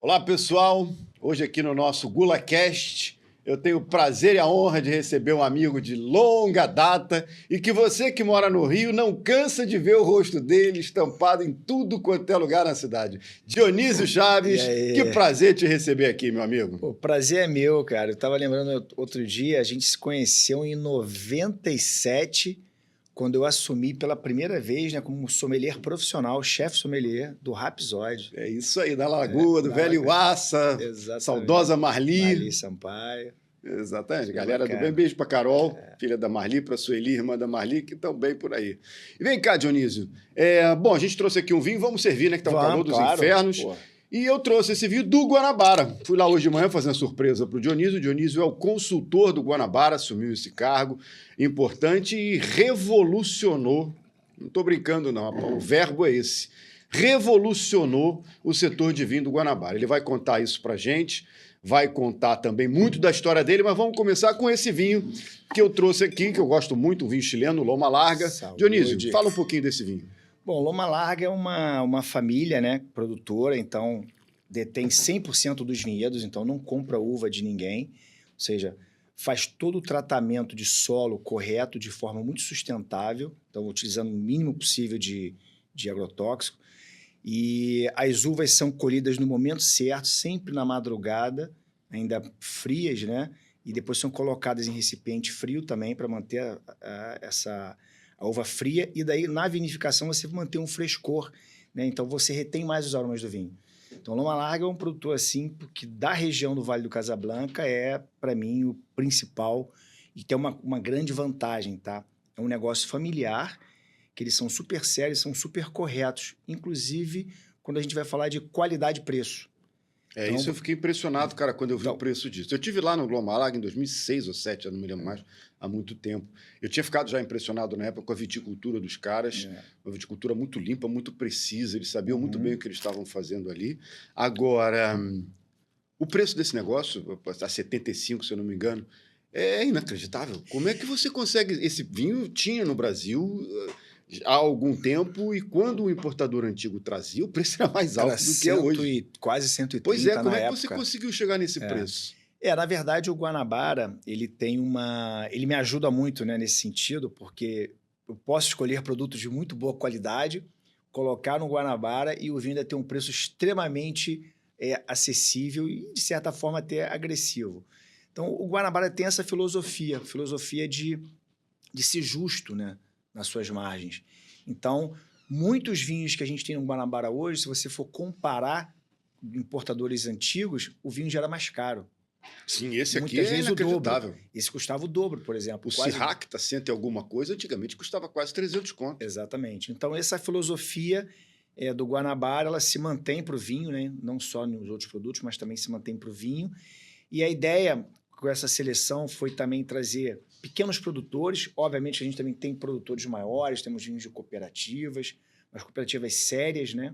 Olá, pessoal. Hoje aqui no nosso GulaCast, eu tenho o prazer e a honra de receber um amigo de longa data e que você que mora no Rio não cansa de ver o rosto dele estampado em tudo quanto é lugar na cidade. Dionísio E Chaves, que aí? prazer te receber aqui, meu amigo. O prazer é meu, cara. Eu tava lembrando outro dia, a gente se conheceu em 97, quando eu assumi pela primeira vez, né, como sommelier profissional, chefe sommelier do Rhapsody. É isso aí, da Lagoa, do Na La- Velho Uaça, Exatamente. saudosa Marli. Marli Sampaio. Exatamente, Foi galera do bem. bacana. Beijo pra Carol, filha da Marli, pra Sueli, irmã da Marli, que estão bem por aí. E vem cá, Dionísio. Bom, a gente trouxe aqui um vinho, vamos servir, né? Que tá um calor Vamos, dos claro. infernos. Pô. E eu trouxe esse vinho do Guanabara. Fui lá hoje de manhã fazer uma surpresa pro Dionísio. O Dionísio é o consultor do Guanabara, assumiu esse cargo importante e revolucionou. Não estou brincando, não. O verbo é esse. Revolucionou o setor de vinho do Guanabara. Ele vai contar isso pra gente. Vai contar também muito da história dele, mas vamos começar com esse vinho que eu trouxe aqui, que eu gosto muito, um vinho chileno, Loma Larga. Saúde. Dionísio, fala um pouquinho desse vinho. Bom, Loma Larga é uma família, né, produtora, então detém 100% dos vinhedos, então não compra uva de ninguém, ou seja, faz todo o tratamento de solo correto, de forma muito sustentável, então utilizando o mínimo possível de agrotóxico, e as uvas são colhidas no momento certo, sempre na madrugada, ainda frias, né, e depois são colocadas em recipiente frio também para manter a uva fria, e daí na vinificação você mantém um frescor, né? Então você retém mais os aromas do vinho. Então Loma Larga é um produtor assim, que da região do Vale do Casablanca é, para mim, o principal e tem uma grande vantagem, tá? É um negócio familiar, que eles são super sérios, são super corretos, inclusive quando a gente vai falar de qualidade e preço. Então, Isso eu fiquei impressionado, cara, quando eu vi o então, preço disso. Eu tive lá no Loma Larga em 2006 ou 2007, eu não me lembro mais, há muito tempo. Eu tinha ficado já impressionado na época com a viticultura dos caras, uma viticultura muito limpa, muito precisa, eles sabiam muito bem o que eles estavam fazendo ali. Agora, o preço desse negócio, a 75, se eu não me engano, é inacreditável. Como é que você consegue... Esse vinho tinha no Brasil há algum tempo e quando o importador antigo trazia, o preço era mais era alto do que é hoje. quase Pois é, 130 como na é que você época. conseguiu chegar nesse preço? Na verdade, o Guanabara, ele me ajuda muito, né, nesse sentido, porque eu posso escolher produtos de muito boa qualidade, colocar no Guanabara e o vinho ainda ter um preço extremamente acessível e, de certa forma, até agressivo. Então, o Guanabara tem essa filosofia de ser justo, né, nas suas margens. Então, muitos vinhos que a gente tem no Guanabara hoje, se você for comparar importadores antigos, o vinho já era mais caro. Sim, esse aqui Muitas é vezes o dobro. inacreditável. Esse custava o dobro, por exemplo. O Syrah, que está cento e alguma coisa, antigamente custava quase 300 conto. Exatamente. Então, essa filosofia do Guanabara, ela se mantém para o vinho, né? Não só nos outros produtos, mas também se mantém para o vinho. E a ideia com essa seleção foi também trazer pequenos produtores. Obviamente, a gente também tem produtores maiores, temos vinhos de cooperativas, mas cooperativas sérias, né?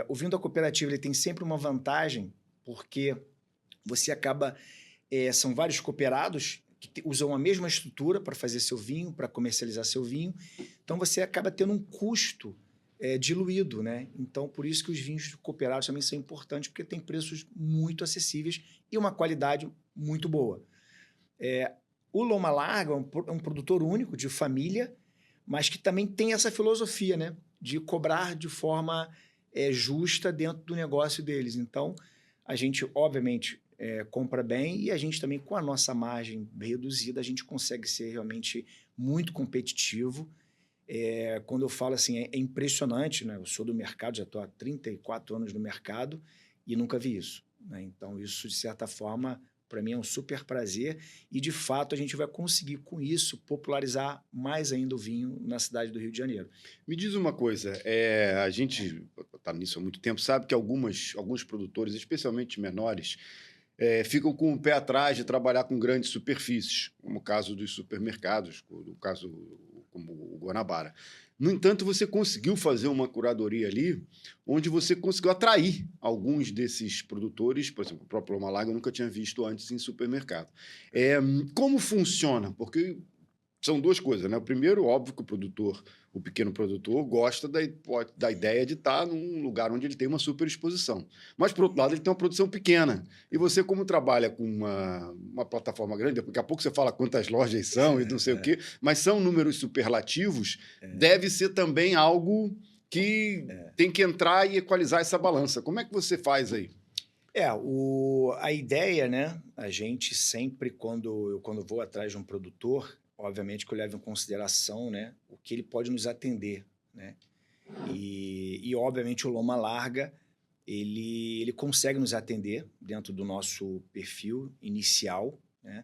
O vinho da cooperativa ele tem sempre uma vantagem, porque você acaba... são vários cooperados que usam a mesma estrutura para fazer seu vinho, para comercializar seu vinho. Então, você acaba tendo um custo diluído, né? Então, por isso que os vinhos cooperados também são importantes, porque tem preços muito acessíveis e uma qualidade muito boa. O Loma Larga é um produtor único, de família, mas que também tem essa filosofia, né? De cobrar de forma justa dentro do negócio deles. Então, a gente, obviamente, compra bem e a gente também, com a nossa margem reduzida, a gente consegue ser realmente muito competitivo. Quando eu falo assim, é impressionante, né? Eu sou do mercado, já estou há 34 anos no mercado e nunca vi isso, né? Então, isso, de certa forma, para mim é um super prazer e, de fato, a gente vai conseguir, com isso, popularizar mais ainda o vinho na cidade do Rio de Janeiro. Me diz uma coisa, a gente está nisso há muito tempo, sabe que alguns produtores, especialmente menores, ficam com o pé atrás de trabalhar com grandes superfícies, como o caso dos supermercados, no caso como o Guanabara. No entanto, você conseguiu fazer uma curadoria ali, onde você conseguiu atrair alguns desses produtores, por exemplo, o próprio Loma Larga eu nunca tinha visto antes em supermercado. Como funciona? Porque são duas coisas, né? O primeiro, óbvio que o pequeno produtor, gosta da ideia de estar num lugar onde ele tem uma super exposição. Mas, por outro lado, ele tem uma produção pequena. E você, como trabalha com uma plataforma grande, daqui a pouco você fala quantas lojas são e não sei o quê, mas são números superlativos, deve ser também algo que tem que entrar e equalizar essa balança. Como é que você faz aí? A ideia, né? A gente sempre, quando vou atrás de um produtor, obviamente que eu levo em consideração, né, o que ele pode nos atender, né? E obviamente, o Loma Larga, ele consegue nos atender dentro do nosso perfil inicial, né?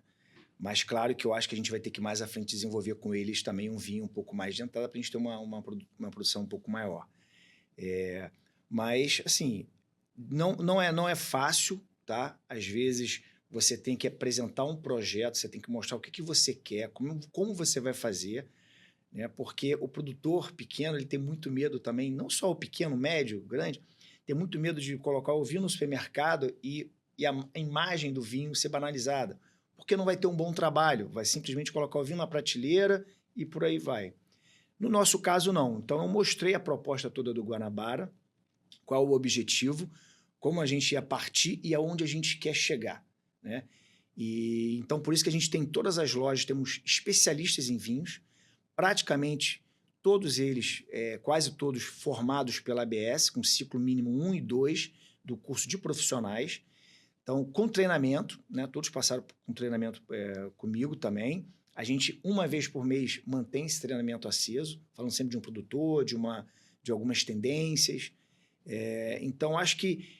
Mas claro que eu acho que a gente vai ter que mais à frente desenvolver com eles também um vinho um pouco mais de entrada para a gente ter uma produção um pouco maior. Mas, assim, não é fácil, tá? Às vezes você tem que apresentar um projeto, você tem que mostrar o que você quer, como você vai fazer, né? Porque o produtor pequeno, ele tem muito medo também, não só o pequeno, médio, grande, tem muito medo de colocar o vinho no supermercado e a imagem do vinho ser banalizada, porque não vai ter um bom trabalho, vai simplesmente colocar o vinho na prateleira e por aí vai. No nosso caso, não. Então, eu mostrei a proposta toda do Guanabara, qual o objetivo, como a gente ia partir e aonde a gente quer chegar, né? E então, por isso que a gente tem todas as lojas, temos especialistas em vinhos, praticamente todos eles, quase todos formados pela ABS, com ciclo mínimo 1 e 2 do curso de profissionais. Então, com treinamento, né? Todos passaram com treinamento comigo também. A gente, uma vez por mês, mantém esse treinamento aceso, falando sempre de um produtor, de algumas tendências. Então, acho que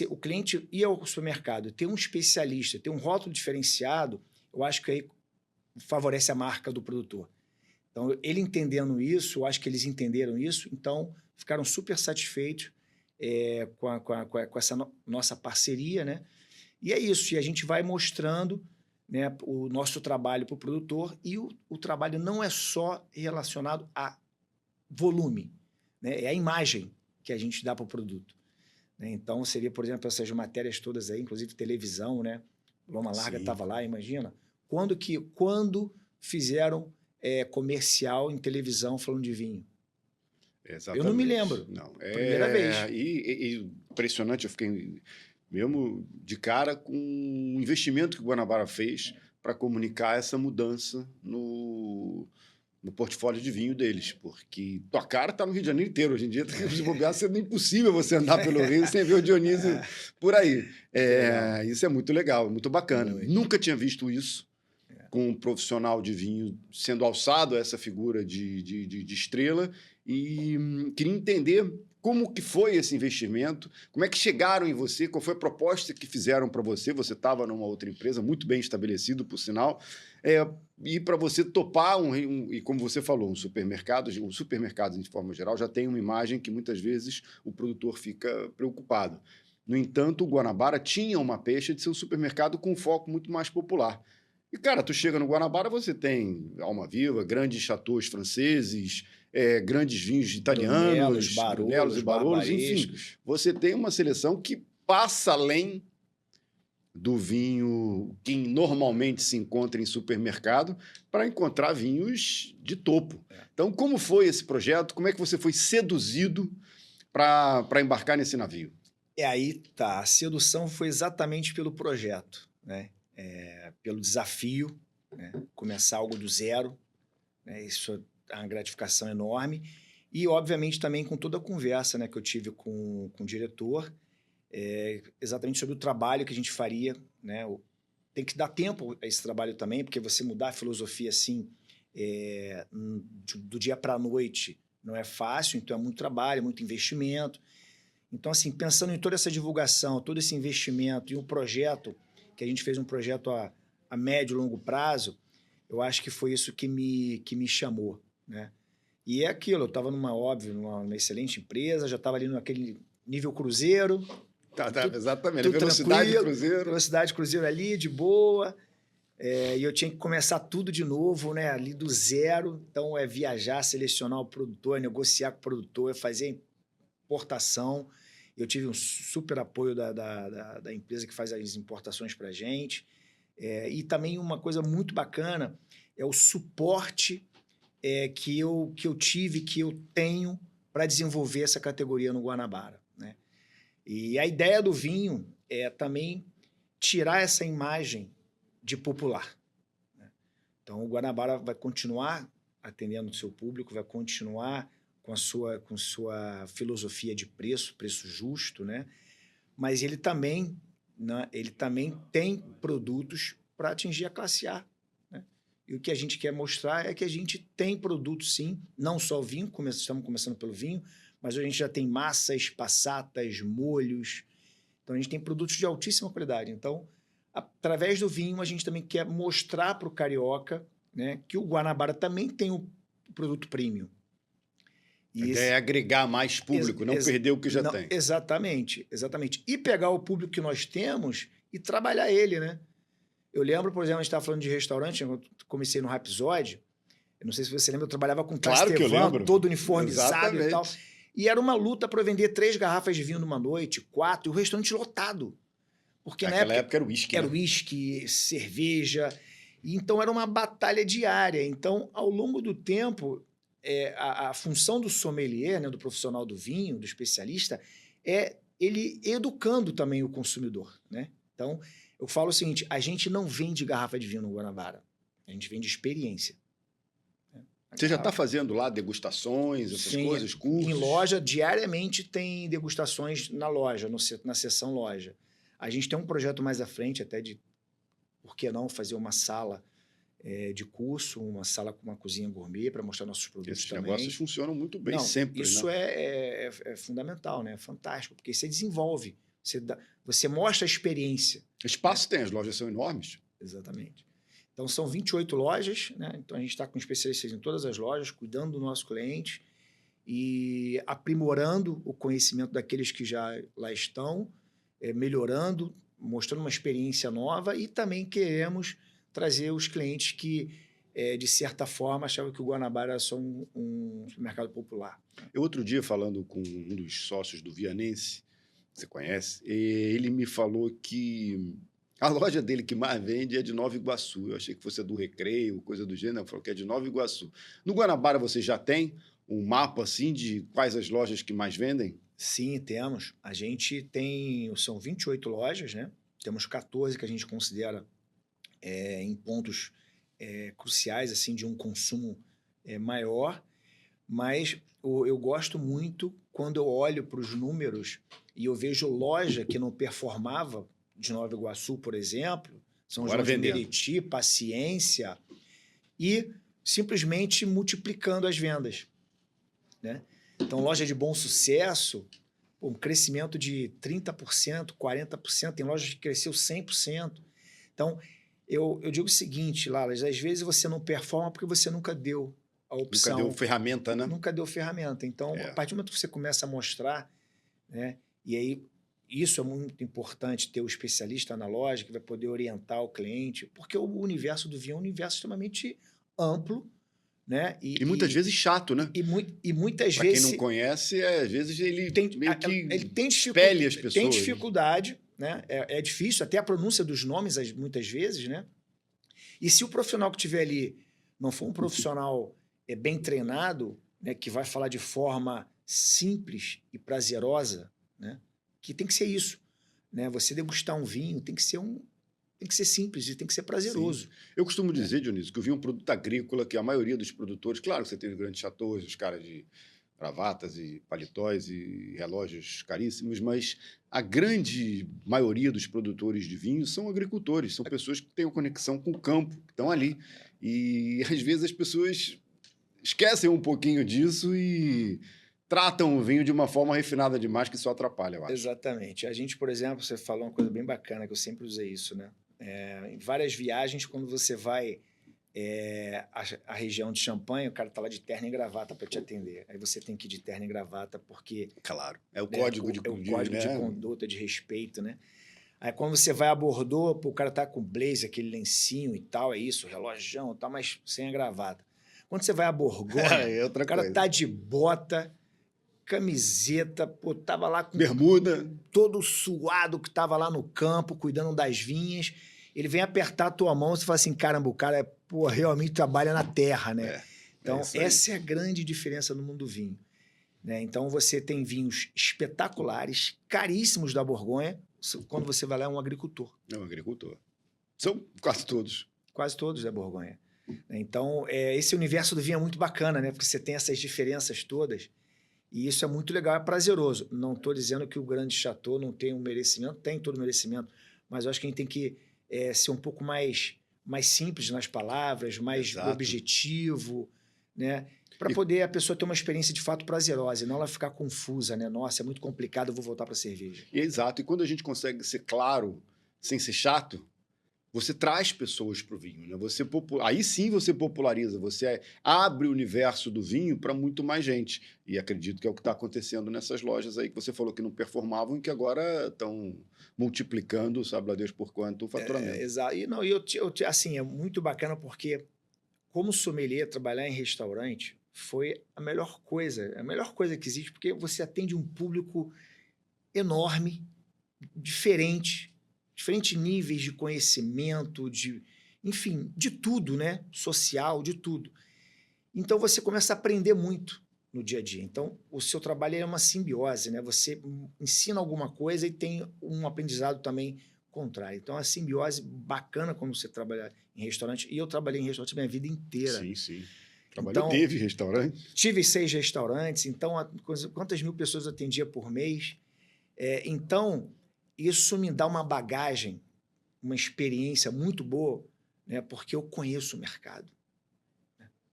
o cliente ir ao supermercado, ter um especialista, ter um rótulo diferenciado, eu acho que aí favorece a marca do produtor. Então, ele entendendo isso, eu acho que eles entenderam isso, então ficaram super satisfeitos com essa nossa parceria, né? E é isso, e a gente vai mostrando, né, o nosso trabalho para o produtor, e o trabalho não é só relacionado a volume, né? É a imagem que a gente dá para o produto, né? Então, seria, por exemplo, essas matérias todas aí, inclusive televisão, né? Loma Larga estava lá, imagina. Quando fizeram comercial em televisão falando de vinho? Exatamente. Eu não me lembro. Não. Primeira vez. E impressionante, eu fiquei mesmo de cara com o investimento que o Guanabara fez para comunicar essa mudança no portfólio de vinho deles, porque tua cara está no Rio de Janeiro inteiro. Hoje em dia, se bobear, sendo impossível você andar pelo Rio sem ver o Dionísio por aí. Isso é muito legal, muito bacana. Muito. Nunca tinha visto isso com um profissional de vinho sendo alçado a essa figura de estrela, e queria entender como que foi esse investimento, como é que chegaram em você, qual foi a proposta que fizeram para você. Você estava numa outra empresa, muito bem estabelecido, por sinal, e para você topar, e como você falou, os supermercados, de forma geral, já tem uma imagem que muitas vezes o produtor fica preocupado. No entanto, o Guanabara tinha uma pecha de ser um supermercado com um foco muito mais popular. E, cara, tu chega no Guanabara, você tem Almaviva, grandes chateaus franceses, grandes vinhos italianos, Brunelos e Barolos, enfim. Você tem uma seleção que passa além do vinho que normalmente se encontra em supermercado para encontrar vinhos de topo. Então, como foi esse projeto? Como é que você foi seduzido para embarcar nesse navio? Aí tá. A sedução foi exatamente pelo projeto, né? Pelo desafio, né? Começar algo do zero, né? Isso é uma gratificação enorme. E, obviamente, também com toda a conversa, né, que eu tive com o diretor, exatamente sobre o trabalho que a gente faria, né? Tem que dar tempo a esse trabalho também, porque você mudar a filosofia assim, do dia para a noite, não é fácil, então é muito trabalho, muito investimento. Então, assim, pensando em toda essa divulgação, todo esse investimento e o projeto, que a gente fez um projeto a médio e longo prazo, eu acho que foi isso que me chamou, né? E é aquilo, eu estava numa excelente empresa, já estava ali naquele nível cruzeiro. Exatamente, velocidade cruzeiro. Velocidade cruzeiro ali, de boa. E eu tinha que começar tudo de novo, né? Ali do zero. Então, viajar, selecionar o produtor, negociar com o produtor, fazer importação. Eu tive um super apoio da empresa que faz as importações para a gente. E também uma coisa muito bacana é o suporte que eu tive, que eu tenho para desenvolver essa categoria no Guanabara, né? E a ideia do vinho é também tirar essa imagem de popular, né? Então, o Guanabara vai continuar atendendo o seu público, vai continuar com sua filosofia de preço justo, né? Mas ele também tem produtos para atingir a classe A, né? E o que a gente quer mostrar é que a gente tem produtos, sim, não só o vinho, estamos começando pelo vinho, mas a gente já tem massas, passatas, molhos. Então, a gente tem produtos de altíssima qualidade. Então, através do vinho, a gente também quer mostrar para o carioca, né, que o Guanabara também tem o produto premium. A ideia é agregar mais público, não perder o que já tem. Exatamente, exatamente. E pegar o público que nós temos e trabalhar ele, né? Eu lembro, por exemplo, a gente estava falando de restaurante, eu comecei no Rhapsody, eu não sei se você lembra, eu trabalhava com Castevan, todo uniformizado. Exatamente. E tal. E era uma luta para vender 3 garrafas de vinho numa noite, 4, e o restaurante lotado. Porque naquela época era uísque. Era uísque, cerveja. E então era uma batalha diária. Então, ao longo do tempo, a função do sommelier, né, do profissional do vinho, do especialista, é ele educando também o consumidor, né? Então, eu falo o seguinte, a gente não vende garrafa de vinho no Guanabara, a gente vende experiência. Você já está fazendo lá degustações, essas coisas, cursos? Em loja, diariamente tem degustações na loja, na seção loja. A gente tem um projeto mais à frente até de, por que não, fazer uma sala de curso, uma sala com uma cozinha gourmet para mostrar nossos produtos. Esses também. Negócios funcionam muito bem sempre. Isso, né? é fundamental, né? É fantástico, porque você desenvolve, você mostra a experiência. Espaço tem, as lojas são enormes. Exatamente. Então, são 28 lojas, né? Então, a gente está com especialistas em todas as lojas, cuidando do nosso cliente e aprimorando o conhecimento daqueles que já lá estão, melhorando, mostrando uma experiência nova e também queremos trazer os clientes que, de certa forma, achavam que o Guanabara era só um supermercado popular. Eu, outro dia, falando com um dos sócios do Vianense, você conhece, ele me falou que a loja dele que mais vende é de Nova Iguaçu. Eu achei que fosse do Recreio, coisa do gênero. Ele falou que é de Nova Iguaçu. No Guanabara, você já tem um mapa assim de quais as lojas que mais vendem? Sim, temos. A gente tem... São 28 lojas, né? Temos 14 que a gente considera em pontos cruciais assim, de um consumo maior. Mas eu gosto muito quando eu olho para os números e eu vejo loja que não performava, de Nova Iguaçu, por exemplo, São João de Meriti, Paciência, e simplesmente multiplicando as vendas, né? Então, loja de Bom Sucesso, um crescimento de 30%, 40%, tem lojas que cresceu 100%. Então, eu digo o seguinte, Lalas, às vezes você não performa porque você nunca deu a opção. Nunca deu ferramenta, né? Nunca deu ferramenta. Então, a partir do momento que você começa a mostrar, né, e aí isso é muito importante, ter o especialista na loja que vai poder orientar o cliente, porque o universo do vinho é um universo extremamente amplo, né? E muitas vezes chato, né? E muitas pra vezes... quem não conhece, às vezes ele tem, meio que ele tem espelha as pessoas. Tem dificuldade, né? É difícil, até a pronúncia dos nomes, muitas vezes, né? E se o profissional que estiver ali não for um profissional bem treinado, né, que vai falar de forma simples e prazerosa, né? Que tem que ser isso, né? Você degustar um vinho tem que ser simples e tem que ser prazeroso. Sim. Eu costumo dizer, Dionísio, que o vinho é um produto agrícola que a maioria dos produtores, claro que você tem os grandes chateaus, os caras de gravatas e paletós e relógios caríssimos, mas a grande maioria dos produtores de vinho são agricultores, são pessoas que têm uma conexão com o campo, que estão ali. E às vezes as pessoas esquecem um pouquinho disso e tratam o vinho de uma forma refinada demais que só atrapalha, eu acho. Exatamente. A gente, por exemplo, você falou uma coisa bem bacana, que eu sempre usei isso, né? Em várias viagens, quando você vai à região de Champagne, o cara tá lá de terno e gravata para te atender. Aí você tem que ir de terno e gravata, porque... Claro, é o código de conduta, de respeito, né? Aí quando você vai a Bordeaux, o cara tá com blazer, aquele lencinho e tal, é isso, relógio e tal, mas sem a gravata. Quando você vai a Borgonha, o cara tá de bota, camiseta, pô, tava lá com... bermuda. Todo suado, que tava lá no campo, cuidando das vinhas. ele vem apertar a tua mão, você fala assim, caramba, o cara pô, realmente trabalha na terra, né? Então, essa é a grande diferença no mundo do vinho. Né? Então, você tem vinhos espetaculares, caríssimos da Borgonha, quando você vai lá é um agricultor. É um agricultor. São quase todos. Quase todos da Borgonha. Então, esse universo do vinho é muito bacana, né? Porque você tem essas diferenças todas e isso é muito legal, é prazeroso. Não estou dizendo que o grande chateau não tem um merecimento, tem todo o merecimento, mas eu acho que a gente tem que ser um pouco mais simples nas palavras, mais objetivo, né? Para poder a pessoa ter uma experiência de fato prazerosa e não ela ficar confusa, né? Nossa, é muito complicado, eu vou voltar para a cerveja. Exato. E quando a gente consegue ser claro, sem ser chato, você traz pessoas para o vinho, né? Aí sim você populariza, você abre o universo do vinho para muito mais gente. E acredito que é o que está acontecendo nessas lojas aí que você falou que não performavam e que agora estão multiplicando, sabe lá Deus por quanto, o faturamento. Exato. E assim, é muito bacana porque, como sommelier, trabalhar em restaurante foi a melhor coisa que existe, porque você atende um público enorme, diferentes níveis de conhecimento, enfim, de tudo, né? Social, de tudo. Então, você começa a aprender muito no dia a dia. Então, o seu trabalho é uma simbiose, né? Você ensina alguma coisa e tem um aprendizado também contrário. Então, é uma simbiose bacana quando você trabalha em restaurante. E eu trabalhei em restaurante a minha vida inteira. Sim, sim. Teve restaurante? Tive 6 restaurantes. Então, quantas mil pessoas eu atendia por mês? Então, isso me dá uma bagagem, uma experiência muito boa, né? Porque eu conheço o mercado.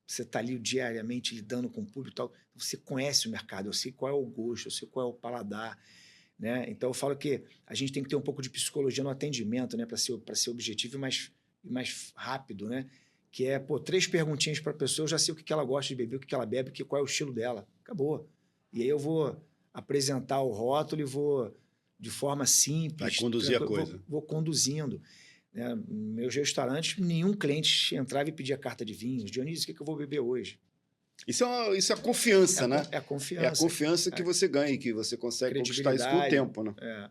Você está ali diariamente lidando com o público e tal, você conhece o mercado, eu sei qual é o gosto, eu sei qual é o paladar. Né? Então, eu falo que a gente tem que ter um pouco de psicologia no atendimento, né? Para ser objetivo e mais rápido, né? Que é, 3 perguntinhas para a pessoa, eu já sei o que ela gosta de beber, o que ela bebe, qual é o estilo dela. Acabou. E aí eu vou apresentar o rótulo e vou, de forma simples... Vai conduzir a coisa. Vou conduzindo. Né? Meus restaurantes, nenhum cliente entrava e pedia carta de vinhos. Dionísio, o que eu vou beber hoje? Isso é a confiança, né? É a confiança. É a confiança que você ganha e que você consegue conquistar isso com o tempo, né?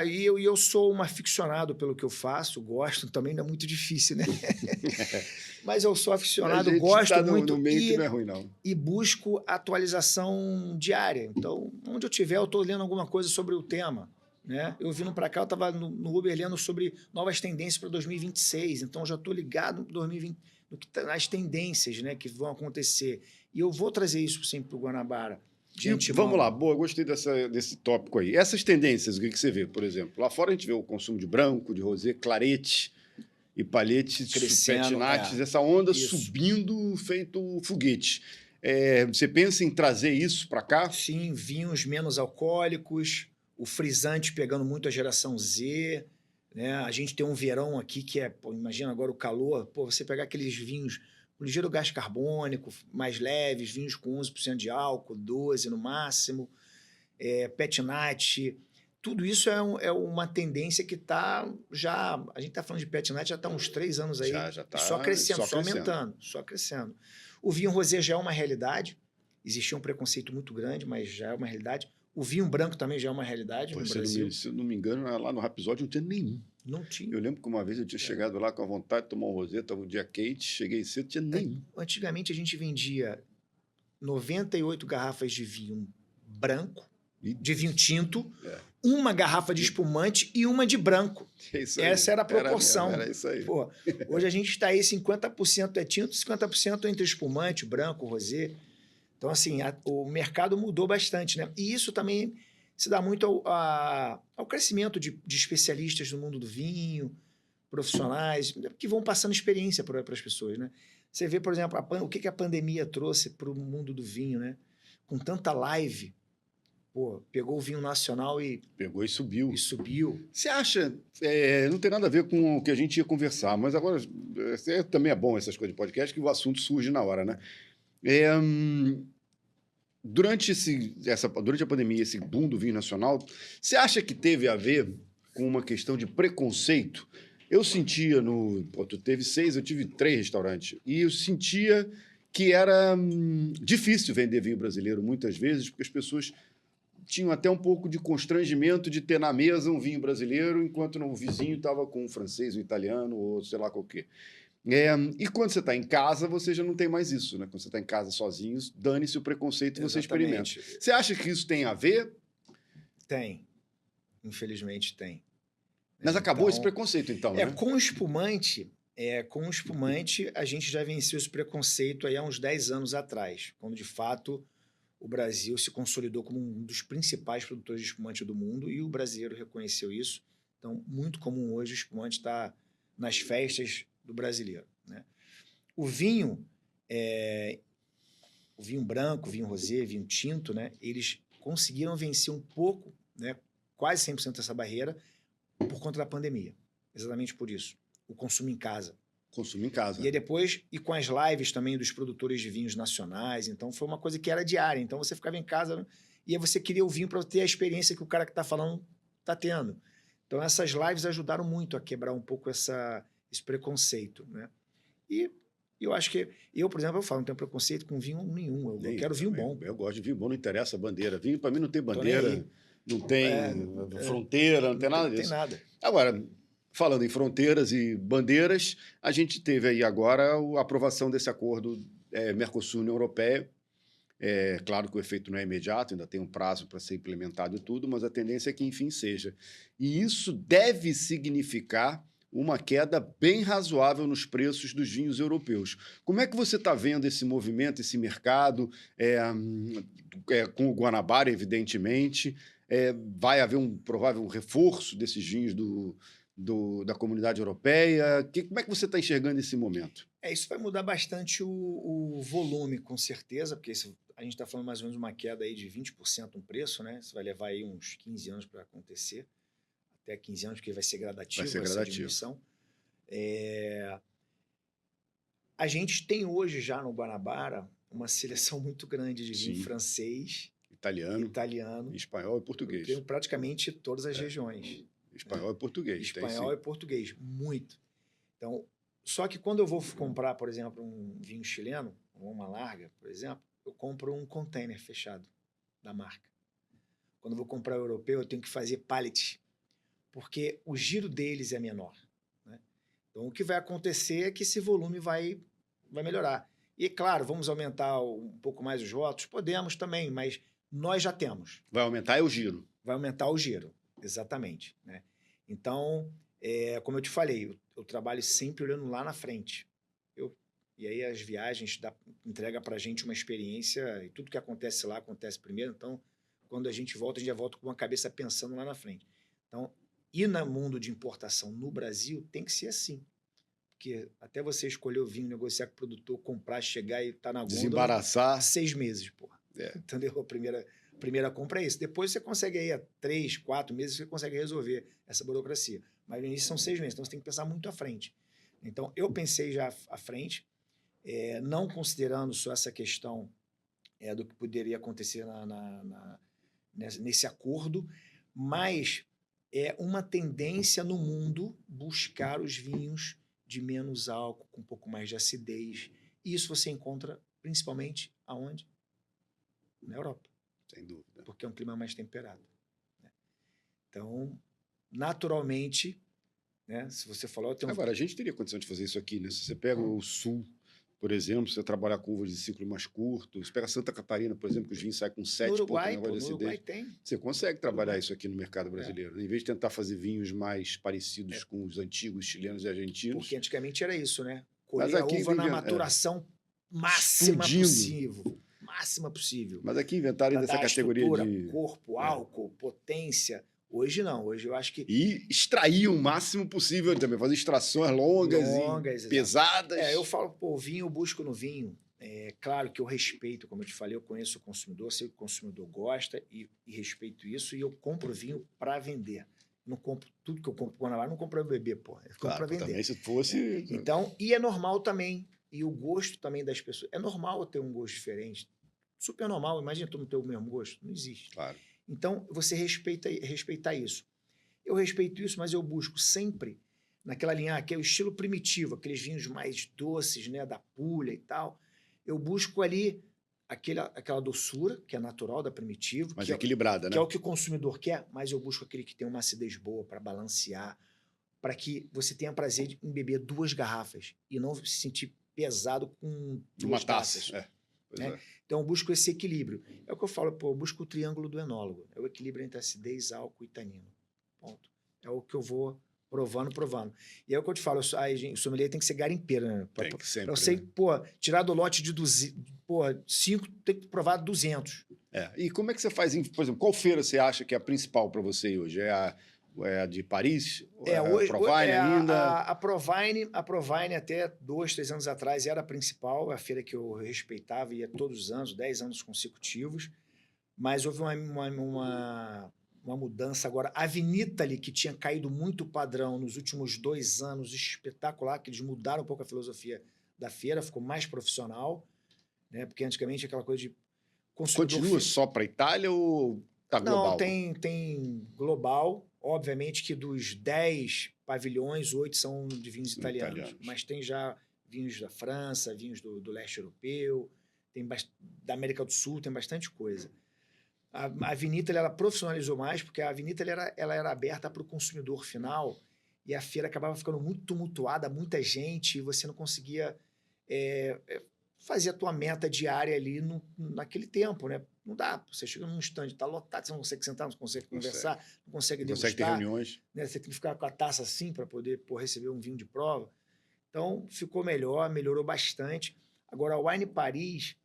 E eu sou um aficionado pelo que eu faço, gosto, também não é muito difícil, né? Mas eu sou aficionado, gosto muito no meio que não é ruim, não. E busco atualização diária. Então, onde eu estiver, eu estou lendo alguma coisa sobre o tema. Né? Eu vindo para cá, eu estava no Uber lendo sobre novas tendências para 2026, então já estou ligado no 2020, nas tendências, né, que vão acontecer. E eu vou trazer isso sempre para o Guanabara. Vamos lá, boa, gostei desse tópico aí. Essas tendências, o que você vê, por exemplo? Lá fora a gente vê o consumo de branco, de rosé, clarete e palhete, petinates, essa onda subindo feito foguete. Você pensa em trazer isso para cá? Sim, vinhos menos alcoólicos, o frisante pegando muito a geração Z, né? A gente tem um verão aqui que imagina agora o calor, você pegar aqueles vinhos com ligeiro gás carbônico, mais leves, vinhos com 11% de álcool, 12% no máximo, petinate, tudo isso é uma tendência que está já... A gente está falando de petinate já está uns 3 anos aí, já tá só crescendo, só aumentando, só crescendo. O vinho rosé já é uma realidade, existia um preconceito muito grande, mas já é uma realidade. O vinho branco também já é uma realidade no Brasil. Se eu não me engano, lá no Rapisódio não tinha nenhum. Não tinha. Eu lembro que uma vez eu tinha chegado lá com a vontade de tomar um rosé, estava um dia quente, cheguei cedo, não tinha nenhum. Antigamente a gente vendia 98 garrafas de vinho branco, de vinho tinto, uma garrafa de espumante e uma de branco. Essa era a proporção. Era isso aí. Hoje a gente está aí 50% é tinto, 50% entre espumante, branco, rosé. Então, assim, o mercado mudou bastante, né? E isso também se dá muito ao crescimento de especialistas no mundo do vinho, profissionais, que vão passando experiência para as pessoas, né? Você vê, por exemplo, o que a pandemia trouxe para o mundo do vinho, né? Com tanta live, pegou o vinho nacional e... Pegou e subiu. Você acha... não tem nada a ver com o que a gente ia conversar, mas agora também é bom essas coisas de podcast, que o assunto surge na hora, né? Durante a pandemia, esse boom do vinho nacional, você acha que teve a ver com uma questão de preconceito? Eu sentia tu teve 6, eu tive 3 restaurantes, e eu sentia que era difícil vender vinho brasileiro muitas vezes, porque as pessoas tinham até um pouco de constrangimento de ter na mesa um vinho brasileiro, enquanto o vizinho estava com um francês, um italiano, ou sei lá qual que. E quando você está em casa, você já não tem mais isso, né? Quando você está em casa sozinho, dane-se o preconceito e você experimenta. Você acha que isso tem a ver? Tem. Infelizmente tem. Mas acabou esse preconceito, então, né? Com o espumante, a gente já venceu esse preconceito aí há uns 10 anos atrás, quando de fato o Brasil se consolidou como um dos principais produtores de espumante do mundo e o brasileiro reconheceu isso. Então, muito comum hoje o espumante estar nas festas do brasileiro, né? O vinho branco, vinho rosé, vinho tinto, né? Eles conseguiram vencer um pouco, né? Quase 100% dessa barreira por conta da pandemia. Exatamente por isso. O consumo em casa. Consumo em casa. E aí depois, e com as lives também dos produtores de vinhos nacionais, então foi uma coisa que era diária. Então você ficava em casa e aí você queria o vinho para ter a experiência que o cara que está falando está tendo. Então essas lives ajudaram muito a quebrar um pouco esse preconceito, né? E eu acho que, por exemplo, eu falo, não tenho preconceito com vinho nenhum. Eu quero vinho bom. Eu gosto de vinho bom, não interessa a bandeira. Vinho, para mim, não tem bandeira, não tem fronteira, não tem nada disso. Não tem nada. Agora, falando em fronteiras e bandeiras, a gente teve aí agora a aprovação desse acordo Mercosul-União Europeia. Claro que o efeito não é imediato, ainda tem um prazo para ser implementado e tudo, mas a tendência é que, enfim, seja. E isso deve significar uma queda bem razoável nos preços dos vinhos europeus. Como é que você está vendo esse movimento, esse mercado, com o Guanabara, evidentemente? Vai haver um provável reforço desses vinhos da comunidade europeia? Como é que você está enxergando esse momento? Isso vai mudar bastante o volume, com certeza, porque a gente está falando mais ou menos uma queda aí de 20% no preço, né? Isso vai levar aí uns 15 anos para acontecer. Até 15 anos, porque vai ser gradativo. Essa diminuição. A gente tem hoje já no Guanabara uma seleção muito grande de vinho francês, italiano, espanhol e português. Tem praticamente todas as regiões. Espanhol e português. Espanhol e português, muito. Então, só que quando eu vou comprar, por exemplo, um vinho chileno, uma larga, por exemplo, eu compro um container fechado da marca. Quando eu vou comprar o europeu, eu tenho que fazer pallet, porque o giro deles é menor, né? Então, o que vai acontecer é que esse volume vai melhorar. E, claro, vamos aumentar um pouco mais os votos? Podemos também, mas nós já temos. Vai aumentar o giro. Vai aumentar o giro, exatamente, né? Então, como eu te falei, eu trabalho sempre olhando lá na frente. E aí as viagens entrega para a gente uma experiência, e tudo que acontece lá acontece primeiro. Então, quando a gente já volta com uma cabeça pensando lá na frente. Então, e no mundo de importação no Brasil, tem que ser assim. Porque até você escolher o vinho, negociar com o produtor, comprar, chegar e estar na gôndola... Desembaraçar. 6 meses, porra. Entendeu? A primeira compra é isso. Depois você consegue aí, 3, 4 meses, você consegue resolver essa burocracia. Mas no início são 6 meses, então você tem que pensar muito à frente. Então, eu pensei já à frente, não considerando só essa questão do que poderia acontecer nesse acordo, mas é uma tendência no mundo buscar os vinhos de menos álcool, com um pouco mais de acidez. E isso você encontra principalmente aonde? Na Europa. Sem dúvida. Porque é um clima mais temperado, né? Então, naturalmente, né, se você falou... Agora, a gente teria condição de fazer isso aqui, né? Se você pega o sul, por exemplo, você trabalhar com uvas de ciclo mais curto, você pega Santa Catarina, por exemplo, que os vinhos saem com 7 pontos de acidez. No Uruguai tem. Você consegue trabalhar isso aqui no mercado brasileiro. Em vez de tentar fazer vinhos mais parecidos com os antigos chilenos e argentinos. Porque antigamente era isso, né? Colher a uva na maturação máxima possível. Mas aqui inventaram dessa categoria de corpo, álcool, potência. Hoje não, hoje eu acho que... E extrair o máximo possível também, fazer extrações longas e pesadas. Eu falo, o vinho eu busco no vinho. Claro que eu respeito, como eu te falei, eu conheço o consumidor, sei que o consumidor gosta e respeito isso, e eu compro vinho para vender. Não compro tudo que eu compro Guanabara, não compro para beber, pô. Eu compro para vender. Também, se fosse... Então, e é normal também, e o gosto também das pessoas. É normal ter um gosto diferente. Super normal, imagina tu não ter o mesmo gosto. Não existe. Claro. Então, você respeitar isso. Eu respeito isso, mas eu busco sempre naquela linha, que é o estilo primitivo, aqueles vinhos mais doces, né, da Puglia e tal. Eu busco ali aquela doçura, que é natural da Primitivo. Mas que equilibrada, né? Que é o que o consumidor quer, mas eu busco aquele que tem uma acidez boa para balancear, para que você tenha prazer em beber 2 garrafas e não se sentir pesado com 2 taças. Pois né? é. Então, eu busco esse equilíbrio. É o que eu falo, eu busco o triângulo do enólogo. É o equilíbrio entre acidez, álcool e tanino. Ponto. É o que eu vou provando. E é o que eu te falo, o sommelier tem que ser garimpeiro, né? Tem que sempre, pra você, né? tirar do lote de 5, tem que provar 200. E como é que você faz, por exemplo, qual feira você acha que é a principal para você hoje? É a de Paris? Hoje, a Provine ainda? A Provine até 2, 3 anos atrás era a principal, a feira que eu respeitava, ia todos os anos, 10 anos consecutivos, mas houve uma mudança agora. A Vinitaly, que tinha caído muito o padrão nos últimos 2 anos, espetacular, que eles mudaram um pouco a filosofia da feira, ficou mais profissional, né? Porque antigamente aquela coisa de consumidor... Continua só para a Itália ou tá global? Não, tem global. Obviamente que dos 10 pavilhões, 8 são de vinhos italianos. Mas tem já vinhos da França, vinhos do leste europeu, da América do Sul, tem bastante coisa. A Vinitaly, ela profissionalizou mais, porque a Vinitaly ela era aberta para o consumidor final e a feira acabava ficando muito tumultuada, muita gente, e você não conseguia fazer a tua meta diária ali naquele tempo, né? Não dá. Você chega num stand, está lotado, você não consegue sentar, não consegue conversar, não consegue degustar. Não consegue ter reuniões. Né? Você tem que ficar com a taça assim para poder receber um vinho de prova. Então, ficou melhorou bastante. Agora, a Wine Paris,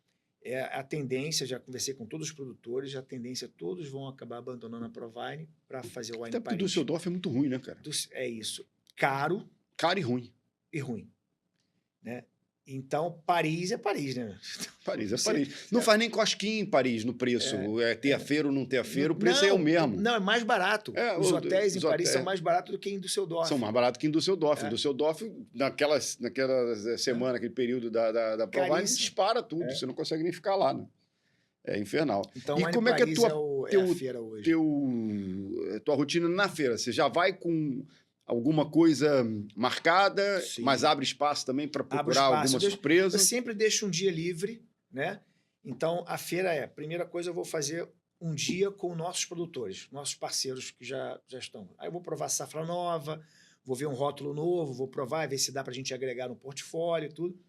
a tendência, já conversei com todos os produtores, a tendência, todos vão acabar abandonando a Provine para fazer o Wine Paris. Até porque o Düsseldorf é muito ruim, né, cara? É isso. Caro. Caro e ruim. Né? Então, Paris é Paris, né? Paris é Paris. Não faz nem cosquinha em Paris no preço. Ter a feira ou não ter a feira, o preço é o mesmo. Não, é mais barato. Os hotéis em Paris são mais baratos do que em Düsseldorf. São mais baratos que em Düsseldorf. Em Düsseldorf, naquela semana, aquele período da Provine, dispara tudo. Você não consegue nem ficar lá, né? É infernal. Então, e como é que é a feira hoje? Tua rotina na feira? Você já vai com alguma coisa marcada, sim, mas abre espaço também para procurar alguma surpresa? Eu sempre deixo um dia livre, né? Então, a feira primeira coisa, eu vou fazer um dia com nossos produtores, nossos parceiros que já estão. Aí eu vou provar safra nova, vou ver um rótulo novo, vou provar, ver se dá para a gente agregar no portfólio e tudo.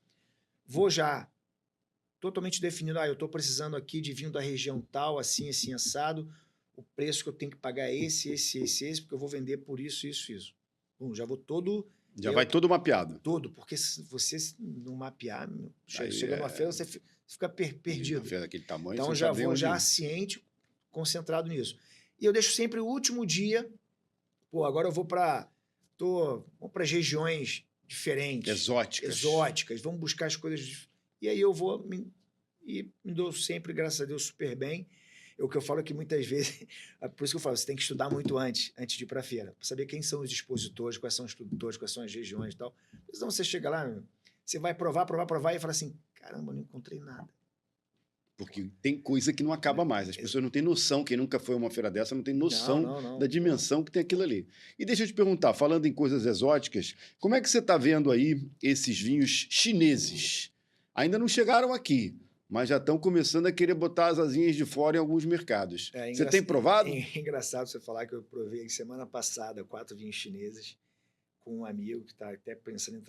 Vou já totalmente definindo, eu estou precisando aqui de vinho da região tal, assim, assim, assado, o preço que eu tenho que pagar é esse, porque eu vou vender por isso. Já vou todo... Já vai todo mapeado. Todo, porque se você não mapear, chega numa feira, você fica perdido. Uma feira daquele tamanho, então, já vou ciente, concentrado nisso. E eu deixo sempre o último dia, agora eu vou para as regiões diferentes. Exóticas. Vamos buscar as coisas... E aí eu vou me dou sempre, graças a Deus, super bem. O que eu falo é que muitas vezes... Por isso que eu falo, você tem que estudar muito antes de ir para a feira, para saber quem são os expositores, quais são os produtores, quais são as regiões e tal. Então você chega lá, você vai provar e fala assim, caramba, não encontrei nada. Porque tem coisa que não acaba mais. As pessoas não têm noção, quem nunca foi a uma feira dessa não tem noção da dimensão que tem aquilo ali. E deixa eu te perguntar, falando em coisas exóticas, como é que você está vendo aí esses vinhos chineses? Ainda não chegaram aqui, mas já estão começando a querer botar as asinhas de fora em alguns mercados. Você tem provado? É engraçado você falar que eu provei semana passada 4 vinhos chineses com um amigo que está até pensando em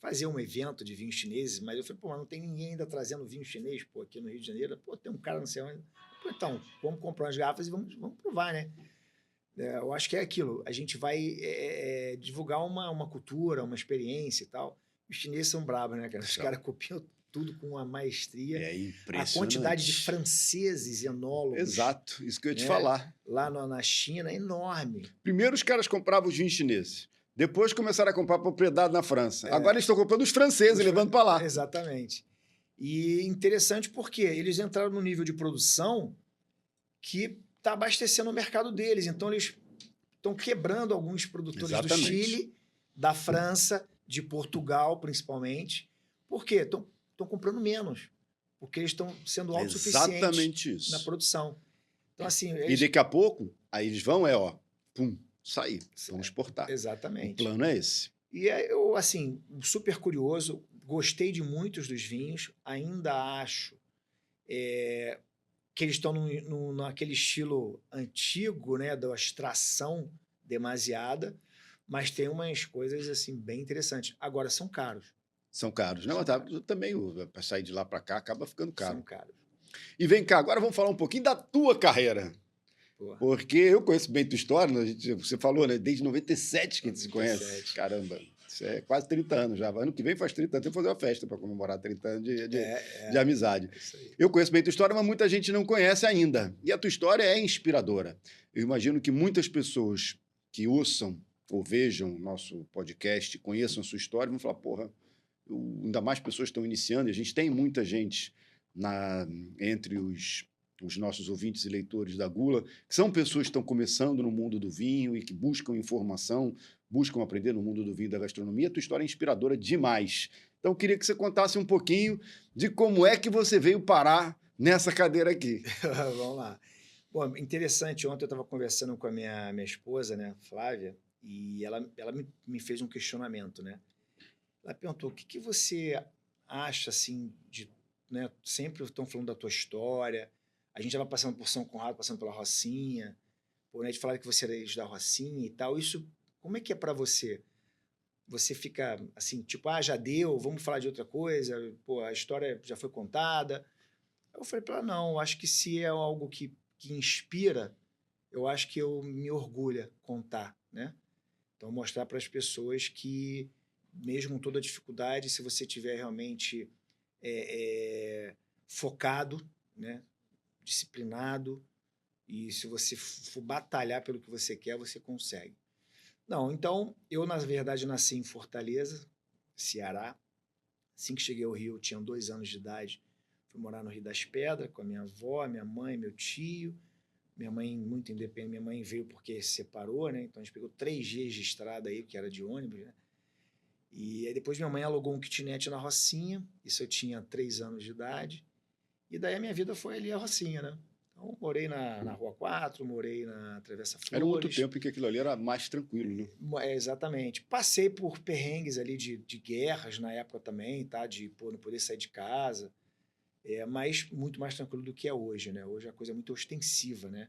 fazer um evento de vinhos chineses, mas eu falei, mas não tem ninguém ainda trazendo vinho chinês aqui no Rio de Janeiro. Tem um cara não sei onde. Então, vamos comprar umas garrafas e vamos provar, né? Eu acho que é aquilo. A gente vai divulgar uma cultura, uma experiência e tal. Os chineses são bravos, né, cara? Os caras copiam tudo com uma maestria. É impressionante. A quantidade de franceses enólogos. Exato, isso que eu ia te falar. Lá na China é enorme. Primeiro os caras compravam os vinhos chineses. Depois começaram a comprar propriedade na França. Agora eles estão comprando os franceses e levando para lá. Exatamente. E interessante porque eles entraram no nível de produção que está abastecendo o mercado deles. Então eles estão quebrando alguns produtores do Chile, da França, de Portugal principalmente. Por quê? Estão comprando menos, porque eles estão sendo autossuficientes na produção. Então, assim, E daqui a pouco, aí eles vão, sair, vão exportar. Exatamente. O plano é esse. E eu, assim, super curioso, gostei de muitos dos vinhos, ainda acho que eles estão naquele estilo antigo, né, da extração demasiada, mas tem umas coisas assim bem interessantes. Agora, são caros. São caros. Não, São tá, caros. também para sair de lá para cá acaba ficando caro. São caros. E vem cá, agora vamos falar um pouquinho da tua carreira. Porra. Porque eu conheço bem tua história, né? Você falou, né? Desde 97 que a gente se 97. conhece. Caramba, isso é quase 30 anos já. Ano que vem faz 30 anos, tem que fazer uma festa para comemorar 30 anos de amizade. É isso aí. Eu conheço bem tua história, mas muita gente não conhece ainda. E a tua história é inspiradora. Eu imagino que muitas pessoas que ouçam ou vejam nosso podcast, conheçam a sua história, vão falar, porra, ainda mais pessoas estão iniciando, e a gente tem muita gente entre os nossos ouvintes e leitores da Gula, que são pessoas que estão começando no mundo do vinho e que buscam informação, buscam aprender no mundo do vinho e da gastronomia. A tua história é inspiradora demais. Então, eu queria que você contasse um pouquinho de como é que você veio parar nessa cadeira aqui. Vamos lá. Bom, interessante, ontem eu estava conversando com a minha esposa, né, Flávia, e ela me fez um questionamento, né? Ela perguntou, o que você acha, assim, né, sempre estão falando da tua história, a gente estava passando por São Conrado, passando pela Rocinha, pô, né, de falar que você era da Rocinha e tal, isso, como é que é para você? Você fica assim, tipo, já deu, vamos falar de outra coisa, pô, a história já foi contada. Eu falei para ela, não, acho que se é algo que inspira, eu acho que eu me orgulha contar, né? Então, mostrar para as pessoas que, mesmo com toda a dificuldade, se você tiver realmente focado, né, disciplinado, e se você for batalhar pelo que você quer, você consegue. Não, então, eu, na verdade, nasci em Fortaleza, Ceará. Assim que cheguei ao Rio, eu tinha 2 anos de idade. Fui morar no Rio das Pedras com a minha avó, minha mãe, meu tio. Minha mãe, muito independente, minha mãe veio porque se separou, né? Então a gente pegou 3 dias de estrada aí, que era de ônibus, né? E aí depois minha mãe alugou um kitnet na Rocinha, isso eu tinha 3 anos de idade. E daí a minha vida foi ali a Rocinha, né? Então morei na Rua 4, morei na Travessa Flores. Era um outro tempo em que aquilo ali era mais tranquilo, né? Exatamente. Passei por perrengues ali de guerras na época também, tá? De não poder sair de casa. Mas muito mais tranquilo do que é hoje, né? Hoje a coisa é muito ostensiva, né?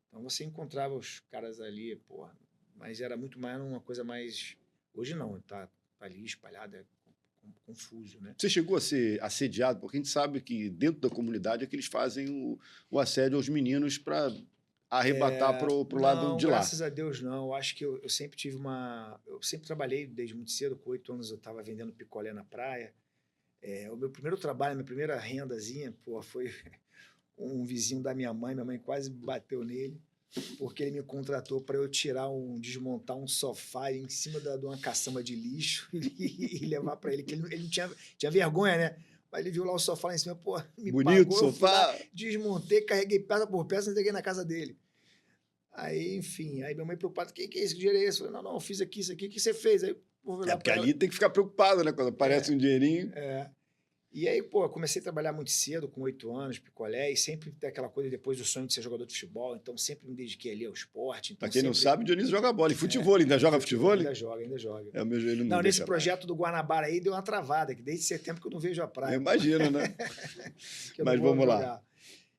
Então você encontrava os caras ali, porra, mas era muito mais uma coisa mais... Hoje não, tá ali espalhado, confuso, né? Você chegou a ser assediado? Porque a gente sabe que dentro da comunidade é que eles fazem o assédio aos meninos para arrebatar pro lado de lá. Graças a Deus não. Eu acho que eu sempre tive eu sempre trabalhei desde muito cedo, com 8 anos eu estava vendendo picolé na praia. O meu primeiro trabalho, minha primeira rendazinha, foi um vizinho da minha mãe quase bateu nele, porque ele me contratou para eu desmontar um sofá em cima de uma caçamba de lixo e levar para ele, que ele não tinha vergonha, né? Mas ele viu lá o sofá lá em cima, pô, me bonito pagou, sofá. Lá, desmontei, carreguei peça por peça e entreguei na casa dele. Aí, enfim, aí minha mãe preocupada, o que é esse dinheiro é esse? Eu falei, não, eu fiz aqui isso aqui, o que você fez? Aí, porque ali tem que ficar preocupado, né? Quando aparece um dinheirinho. E aí, pô, eu comecei a trabalhar muito cedo, com 8 anos, picolé, e sempre tem aquela coisa depois do sonho de ser jogador de futebol, então sempre me dediquei ali ao esporte. Então pra quem sempre... não sabe, o Dionísio joga bola. E futebol, ainda joga futebol? Ainda joga. O meu joelho não nesse projeto do Guanabara aí deu uma travada, que desde setembro que eu não vejo a praia. Eu imagino, né? Mas vamos lá.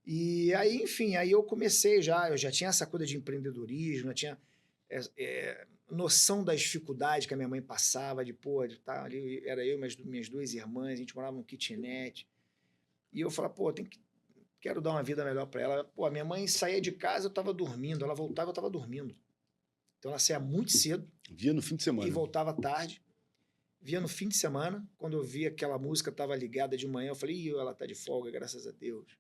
E aí, enfim, aí eu comecei eu já tinha essa coisa de empreendedorismo, eu tinha noção das dificuldades que a minha mãe passava, de estar ali, era eu e minhas 2 irmãs, a gente morava num kitnet, e eu falava, quero dar uma vida melhor para ela. Pô, a minha mãe saía de casa, eu estava dormindo, ela voltava, eu estava dormindo. Então ela saía muito cedo. Via no fim de semana. E voltava tarde. Via no fim de semana, quando eu via aquela música estava ligada de manhã, eu falei, ela tá de folga, graças a Deus.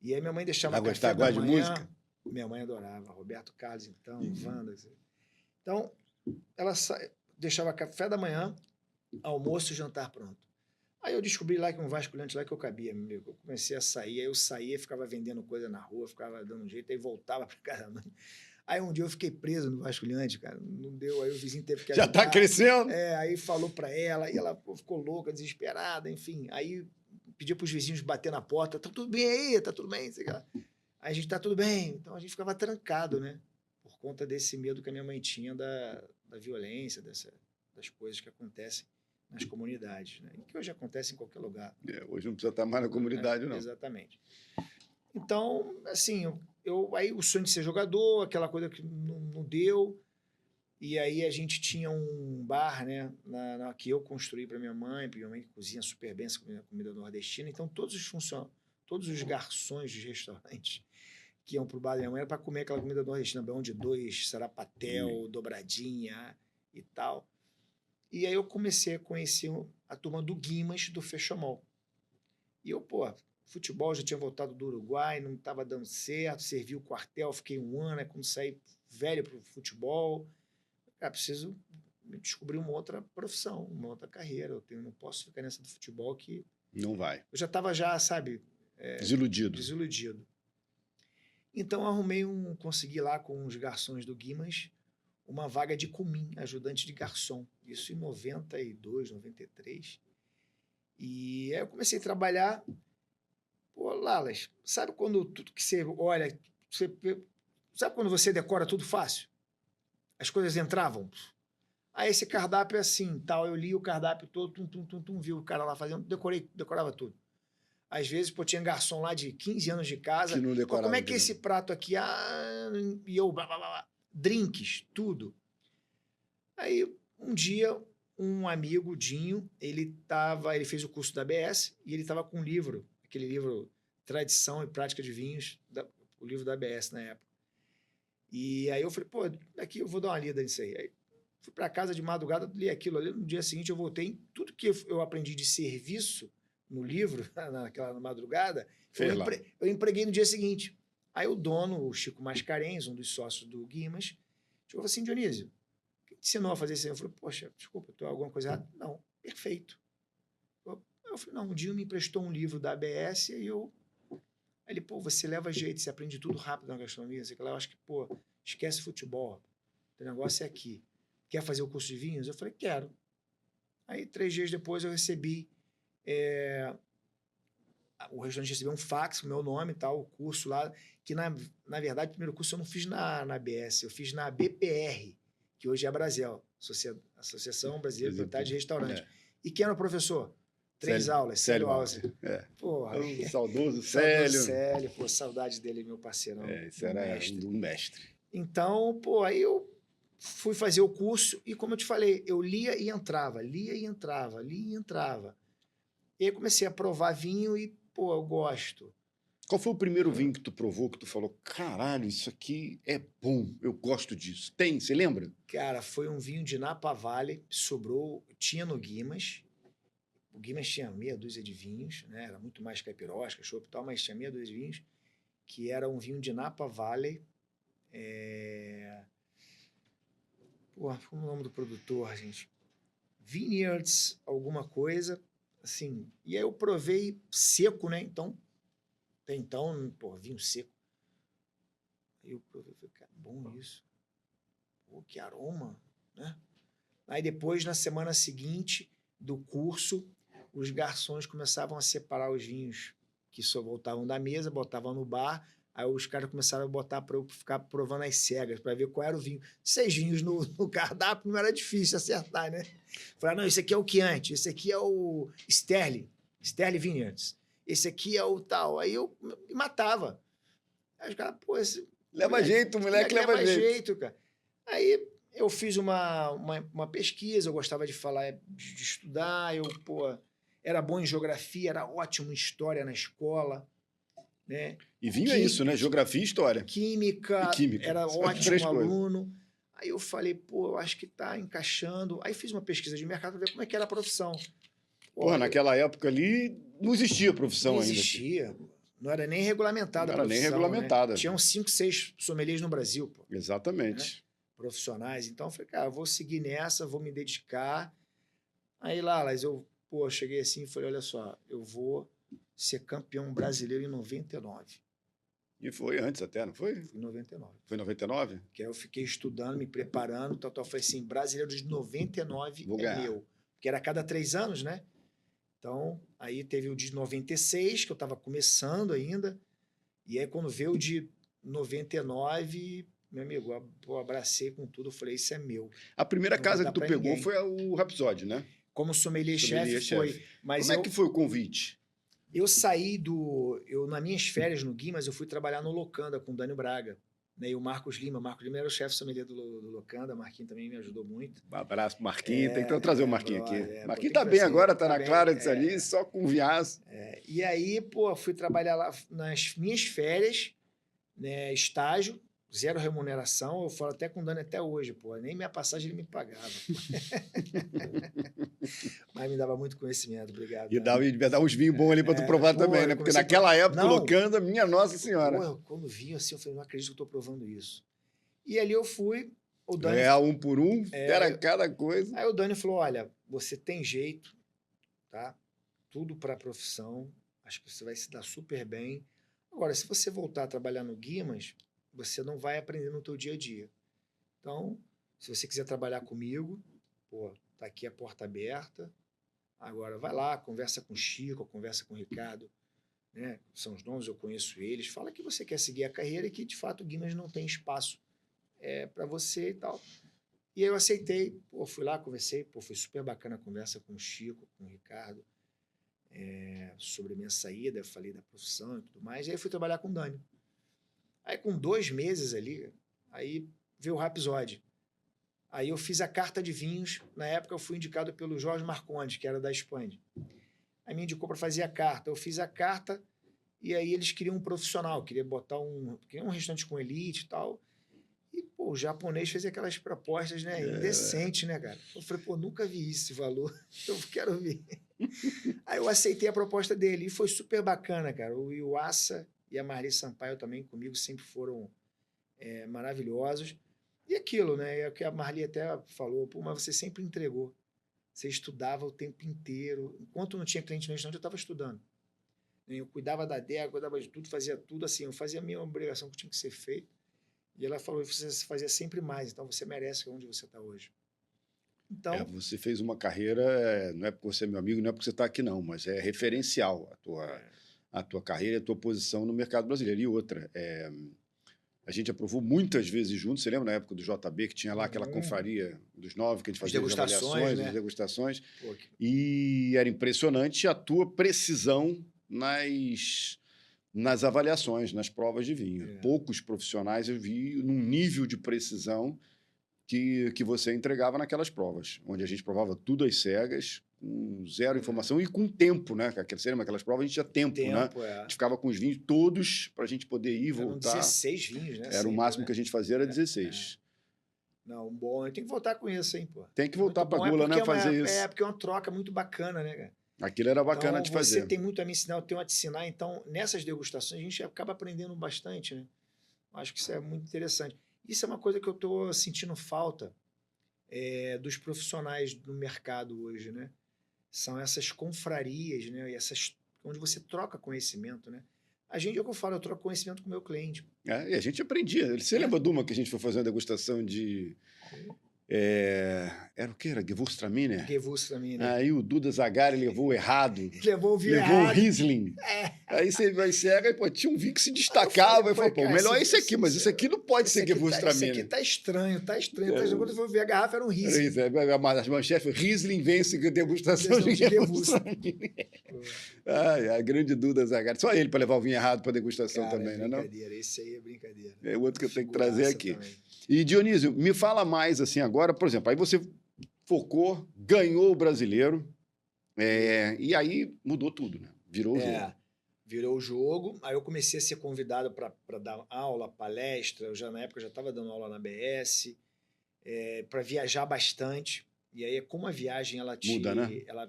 E aí minha mãe deixava café da manhã. De música? Minha mãe adorava, Roberto Carlos, então, Wanda. Então, ela deixava café da manhã, almoço e jantar pronto. Aí eu descobri lá que um vasculhante lá que eu cabia, meu amigo. Eu comecei a sair, aí eu saía, ficava vendendo coisa na rua, ficava dando um jeito, aí voltava para casa. Aí um dia eu fiquei preso no vasculhante, cara, não deu, aí o vizinho teve que ajudar. Já tá crescendo? Aí falou para ela, e ela ficou louca, desesperada, enfim. Aí pedia para os vizinhos bater na porta, tá tudo bem aí, tá tudo bem, sei lá. Aí a gente tá tudo bem, então a gente ficava trancado, né? Por conta desse medo que a minha mãe tinha da violência, das coisas que acontecem nas comunidades, né? Que hoje acontece em qualquer lugar. Hoje não precisa estar mais na comunidade, não. Exatamente. Então, assim, aí o sonho de ser jogador, aquela coisa que não deu. E aí a gente tinha um bar, né, que eu construí para minha mãe, porque minha mãe cozinha super bem essa comida nordestina. Então, todos os garçons dos restaurantes que iam para o bar da minha mãe era para comer aquela comida nordestina, baião de dois, sarapatel, dobradinha e tal. E aí eu comecei a conhecer a turma do Guimas, do Fechomol. E eu, futebol, já tinha voltado do Uruguai, não estava dando certo, servi o quartel, fiquei 1 ano, quando saí velho para o futebol, preciso descobrir uma outra profissão, uma outra carreira. Não posso ficar nessa do futebol que... Não vai. Eu já estava sabe... Desiludido. Então, consegui lá com os garçons do Guimas uma vaga de comim, ajudante de garçom. Isso em 92, 93. E aí eu comecei a trabalhar. Lalas, sabe quando tudo que você olha... sabe quando você decora tudo fácil? As coisas entravam. Aí esse cardápio é assim, tal. Eu li o cardápio todo, vi o cara lá fazendo, decorava tudo. Às vezes, tinha garçom lá de 15 anos de casa. Que não decorava. Como é que esse prato aqui? E eu, drinks, tudo. Aí, um dia, um amigo, Dinho, ele fez o curso da ABS e ele estava com um livro, aquele livro Tradição e Prática de Vinhos, o livro da ABS na época. E aí eu falei, aqui eu vou dar uma lida nisso aí. Aí fui para casa de madrugada, li aquilo ali. No dia seguinte eu voltei em tudo que eu aprendi de serviço no livro, naquela madrugada, eu empreguei no dia seguinte. Aí o dono, o Chico Mascarenhas, um dos sócios do Guimas, falou assim, Dionísio, quem te ensinou a fazer isso? Eu falei, poxa, desculpa, estou alguma coisa errada? Não, perfeito. Eu falei, não, um dia me emprestou um livro da ABS e Aí ele, você leva jeito, você aprende tudo rápido na gastronomia. Eu acho que, esquece futebol. O negócio é aqui. Quer fazer o curso de vinhos? Eu falei, quero. Aí, 3 dias depois, eu recebi... o restaurante recebeu um fax com o meu nome e tal, o curso lá, que, na verdade, o primeiro curso eu não fiz na ABS, eu fiz na BPR, que hoje é a Brasel, Associação Brasileira de Propriedade de Restaurante. E quem era o professor? 3 aulas, Célio Alzer. O saudoso Célio. Célio, saudade dele, meu parceirão. Isso era um mestre. Então, aí eu fui fazer o curso e, como eu te falei, eu lia e entrava. E aí comecei a provar vinho e, eu gosto. Qual foi o primeiro vinho que tu provou, que tu falou, caralho, isso aqui é bom, eu gosto disso? Você lembra? Cara, foi um vinho de Napa Valley, tinha no Guimas. O Guimas tinha meia dúzia de vinhos, né? Era muito mais caipirosca, chopp e tal, mas tinha meia dúzia de vinhos, que era um vinho de Napa Valley. Como é o nome do produtor, gente? Vineyards, alguma coisa, assim. E aí eu provei seco, né? Então, vinho seco. Aí eu provei, falei, cara, bom isso. Que aroma, né? Aí depois, na semana seguinte do curso, os garçons começavam a separar os vinhos que só voltavam da mesa, botavam no bar, aí os caras começaram a botar para eu ficar provando as cegas, para ver qual era o vinho. 6 vinhos no cardápio não era difícil acertar, né? Falaram, não, esse aqui é o Chianti, esse aqui é o Sterling Vineyards, esse aqui é o tal. Aí eu me matava. Aí os caras, leva jeito, moleque leva jeito, cara. Aí eu fiz uma pesquisa, eu gostava de falar, de estudar, era bom em geografia, era ótimo em história na escola, né? E vinho é isso, né? Geografia e história. Química. Era ótimo aluno. Aí eu falei, eu acho que tá encaixando. Aí fiz uma pesquisa de mercado para ver como é que era a profissão. Naquela época ali não existia profissão ainda. Não existia. Não era nem regulamentada a profissão. Não era nem regulamentada. Né? Tinham 5, 6 sommeliers no Brasil. Exatamente. Né? Profissionais. Então eu falei, cara, eu vou seguir nessa, vou me dedicar. Aí lá, eu cheguei assim e falei, olha só, eu vou ser campeão brasileiro em 99. E foi antes até, não foi? Foi em 99. Foi em 99? Que aí eu fiquei estudando, me preparando, tal. Falei assim, brasileiro de 99 vou ganhar. Meu. Porque era a cada 3 anos, né? Então, aí teve o de 96, que eu estava começando ainda. E aí, quando veio o de 99, meu amigo, eu abracei com tudo. Eu falei, isso é meu. A primeira casa que tu pegou foi o Rhapsody, né? Como sommelier-chefe foi. Mas Como é que foi o convite? Eu saí nas minhas férias no Guimas, eu fui trabalhar no Locanda com o Dânio Braga. Né, e o Marcos Lima. Marcos Lima era o chefe sommelier do Locanda. Marquinhos também me ajudou muito. Um abraço pro Marquinhos. Tem que trazer o Marquinhos aqui. Marquinhos tá bem trazer, agora, tá na clara disso ali, só com viés. E aí, pô, fui trabalhar lá nas minhas férias, né, estágio, 0 remuneração. Eu falo até com o Dani até hoje, pô. Nem minha passagem ele me pagava. Mas me dava muito conhecimento, obrigado. E devia dar uns vinhos bons ali pra tu provar também, né? Porque naquela época, colocando, minha Nossa Senhora. Pô, quando vi assim, eu falei, não acredito que eu tô provando isso. E ali eu fui, o Dani... Real 1 por 1, era cada coisa. Aí o Dani falou, olha, você tem jeito, tá? Tudo pra profissão, acho que você vai se dar super bem. Agora, se você voltar a trabalhar no Guimas, você não vai aprender no teu dia a dia. Então, se você quiser trabalhar comigo, pô, tá aqui a porta aberta. Agora, vai lá, conversa com o Chico, conversa com o Ricardo, né? São os donos, eu conheço eles. Fala que você quer seguir a carreira e que, de fato, o Guimas não tem espaço para você e tal. E aí eu aceitei, pô, fui lá, conversei, pô, foi super bacana a conversa com o Chico, com o Ricardo, sobre a minha saída, eu falei da profissão e tudo mais. E aí eu fui trabalhar com o Dani. Aí, com 2 meses ali, aí veio o Rhapsody. Aí eu fiz a carta de vinhos. Na época eu fui indicado pelo Jorge Marcondes, que era da Espanha. Aí me indicou para fazer a carta. Eu fiz a carta e aí eles queriam um profissional, queriam um restaurante com elite e tal. E, pô, o japonês fez aquelas propostas, né, indecentes, né, cara? Eu falei, pô, nunca vi esse valor, então eu quero ver. Aí eu aceitei a proposta dele e foi super bacana, cara. O Iwasa e a Marli Sampaio também comigo sempre foram maravilhosos. E aquilo, né? É o que a Marli até falou, pô, mas você sempre entregou. Você estudava o tempo inteiro. Enquanto não tinha cliente no restaurante, eu estava estudando. Eu cuidava da adega, cuidava de tudo, fazia tudo assim. Eu fazia a minha obrigação que tinha que ser feita. E ela falou, você fazia sempre mais, então você merece onde você está hoje. Então, você fez uma carreira, não é porque você é meu amigo, não é porque você está aqui não, mas é referencial a tua carreira, a tua posição no mercado brasileiro. E outra, a gente aprovou muitas vezes juntos, você lembra na época do JB, que tinha lá aquela confraria dos 9, que a gente fazia as avaliações, né? As degustações, e era impressionante a tua precisão nas avaliações, nas provas de vinho. Poucos profissionais eu vi num nível de precisão que você entregava naquelas provas, onde a gente provava tudo às cegas, com 0 informação e com tempo, né? Aquelas provas a gente tinha tempo, né? A gente ficava com os vinhos todos para a gente poder ir e voltar. 16 vinhos, né? Era o máximo que a gente fazia, era 16. Não, bom, tem que voltar com isso, hein, pô. Tem que voltar para a Gula, né? Fazer isso. Porque é uma troca muito bacana, né, cara? Aquilo era bacana então, de fazer. Você tem muito a me ensinar, eu tenho a te ensinar. Então, nessas degustações, a gente acaba aprendendo bastante, né? Acho que isso é muito interessante. Isso é uma coisa que eu estou sentindo falta dos profissionais do mercado hoje, né? São essas confrarias, né? E onde você troca conhecimento, né? A gente, é o que eu falo, eu troco conhecimento com o meu cliente. E a gente aprendia. Você lembra de uma que a gente foi fazer uma degustação de... era o que? Era Gewürztraminer? Gewürztraminer. Aí o Duda Zagari levou errado. Levou o vinho Levou errado. o Riesling. Aí você vai cega e, pô, tinha um vinho que se destacava. Eu falei, pô, o melhor é esse aqui, mas esse aqui não pode ser Gewürztraminer. Esse aqui tá estranho, tá estranho. Quando eu fui ver a garrafa, era um Riesling. As manchetes, Riesling vence degustação de Gewürztraminer. A grande Duda Zagari. Só ele para levar o vinho errado para degustação também, né? Brincadeira, esse aí é brincadeira. É outro que eu tenho que trazer aqui. Também. E, Dionísio, me fala mais assim agora, por exemplo, aí você focou, ganhou o brasileiro, e aí mudou tudo, né? Virou o jogo. Virou o jogo. Aí eu comecei a ser convidado para dar aula, palestra. Na época eu já estava dando aula na BS, para viajar bastante. E aí, como a viagem ela muda, né? Ela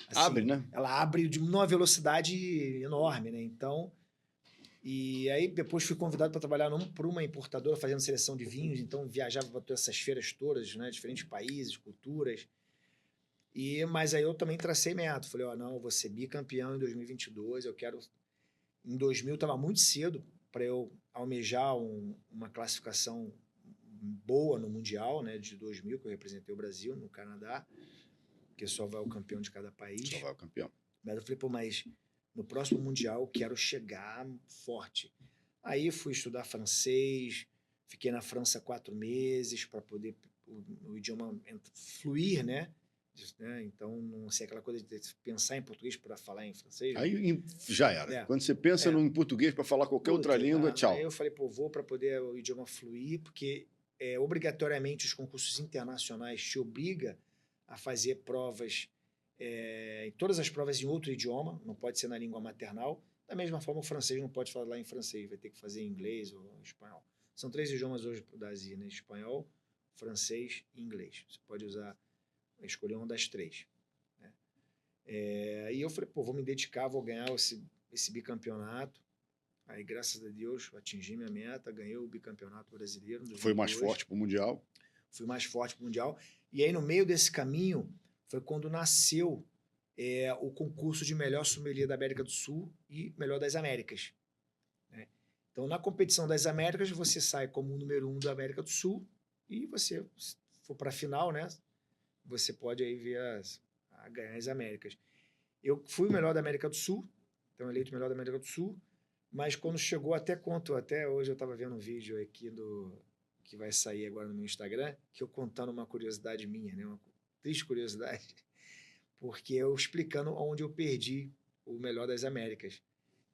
assim, abre, né? Ela abre de uma velocidade enorme, né? Então. E aí depois fui convidado para trabalhar por uma importadora fazendo seleção de vinhos, então viajava para todas essas feiras todas, né, diferentes países, culturas. Mas aí eu também tracei meta, falei, não, eu vou ser bicampeão em 2022, eu quero... Em 2000 estava muito cedo para eu almejar uma classificação boa no Mundial, né, de 2000, que eu representei o Brasil no Canadá, que só vai o campeão de cada país. Só vai o campeão. Mas eu falei, pô, mas... No próximo Mundial, eu quero chegar forte. Aí fui estudar francês, fiquei na França 4 meses para poder o idioma fluir, né? né? Então, não sei, aquela coisa de pensar em português para falar em francês. Aí já era. É. Quando você pensa em português para falar qualquer outra língua, tchau. Aí eu falei, pô, vou para poder o idioma fluir, porque obrigatoriamente os concursos internacionais te obrigam a fazer provas, em todas as provas em outro idioma, não pode ser na língua maternal. Da mesma forma, o francês não pode falar em francês, vai ter que fazer em inglês ou em espanhol. São 3 idiomas hoje da Ásia, né? Espanhol, francês e inglês. Você pode escolher uma das 3. Né? E eu falei, pô, vou me dedicar, vou ganhar esse bicampeonato. Aí, graças a Deus, atingi minha meta, ganhei o bicampeonato brasileiro. Foi mais forte para o Mundial? Fui mais forte para o Mundial. E aí, no meio desse caminho, foi quando nasceu o concurso de melhor sommelier da América do Sul e melhor das Américas. Né? Então, na competição das Américas, você sai como o número 1 da América do Sul e você, se for para a final, né, você pode aí ver a ganhar as Américas. Eu fui o melhor da América do Sul, então eleito o melhor da América do Sul, mas quando chegou, até hoje eu estava vendo um vídeo aqui que vai sair agora no meu Instagram, que eu contando uma curiosidade minha, né, uma triste curiosidade, porque eu explicando onde eu perdi o melhor das Américas.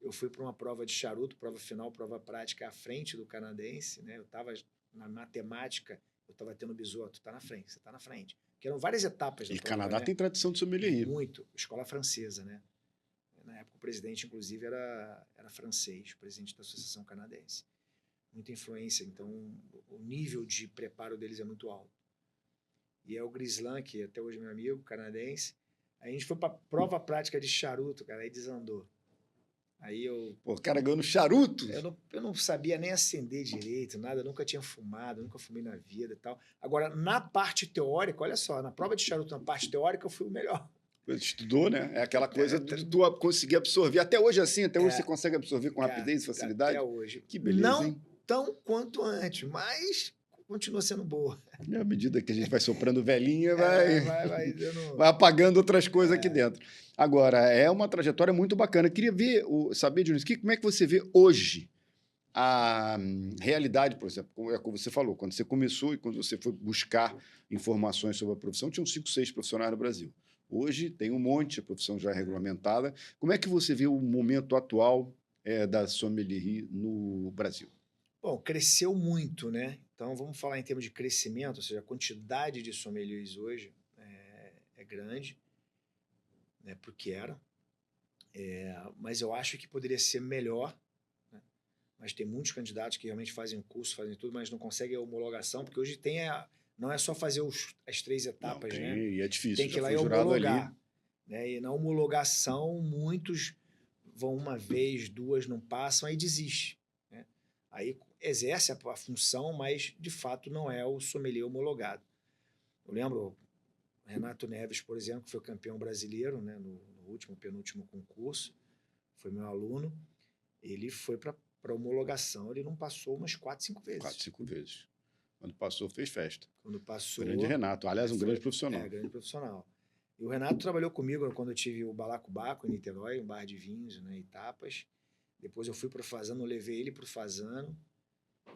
Eu fui para uma prova de charuto, prova final, prova prática à frente do canadense, né? Eu estava na matemática, eu estava tendo bisoto, tá na frente, você está na frente. Porque eram várias etapas da E prova, Canadá né? tem tradição de sommelier. Muito, escola francesa, né? Na época o presidente, inclusive, era francês, o presidente da Associação Canadense. Muita influência, então o nível de preparo deles é muito alto. E é o Grislan, que até hoje é meu amigo, canadense. Aí a gente foi para prova prática de charuto, cara, aí desandou. Aí Pô, o cara ganhou no charuto? Eu não sabia nem acender direito, nada, eu nunca tinha fumado, nunca fumei na vida e tal. Agora, na parte teórica, olha só, na prova de charuto, na parte teórica, eu fui o melhor. Estudou, né? É aquela coisa de tu conseguir absorver. Até hoje é assim, até hoje você consegue absorver com Cara, rapidez e facilidade? Até hoje. Que beleza, não hein? tão quanto antes, mas continua sendo boa. E à medida que a gente vai soprando velhinha, vai apagando outras coisas aqui dentro. Agora, é uma trajetória muito bacana. Eu queria saber, Dionísio, como é que você vê hoje a realidade, por exemplo, como você falou, quando você começou e quando você foi buscar informações sobre a profissão, tinham 5, 6 profissionais no Brasil. Hoje tem um monte de profissão já regulamentada. Como é que você vê o momento atual da sommelier no Brasil? Bom, cresceu muito, né? Então, vamos falar em termos de crescimento, ou seja, a quantidade de sommeliers hoje é grande, né, porque era. Mas eu acho que poderia ser melhor, né? Mas tem muitos candidatos que realmente fazem o curso, fazem tudo, mas não conseguem a homologação, porque hoje não é só fazer as 3 etapas, né? E é difícil. Tem que ir lá e homologar. Né? E na homologação, muitos vão uma vez, 2, não passam, aí desiste. Né? Aí exerce a função, mas de fato não é o sommelier homologado. Eu lembro Renato Neves, por exemplo, que foi campeão brasileiro, né, no último, penúltimo concurso, foi meu aluno, ele foi para homologação, ele não passou umas 4, 5 vezes. 4, 5 vezes. Quando passou, fez festa. Quando passou... Grande Renato, aliás, um grande profissional. Grande profissional. E o Renato trabalhou comigo quando eu tive o Balacobaco, em Niterói, um bar de vinhos, né, e tapas. Depois eu fui para o Fazano, eu levei ele para o Fazano,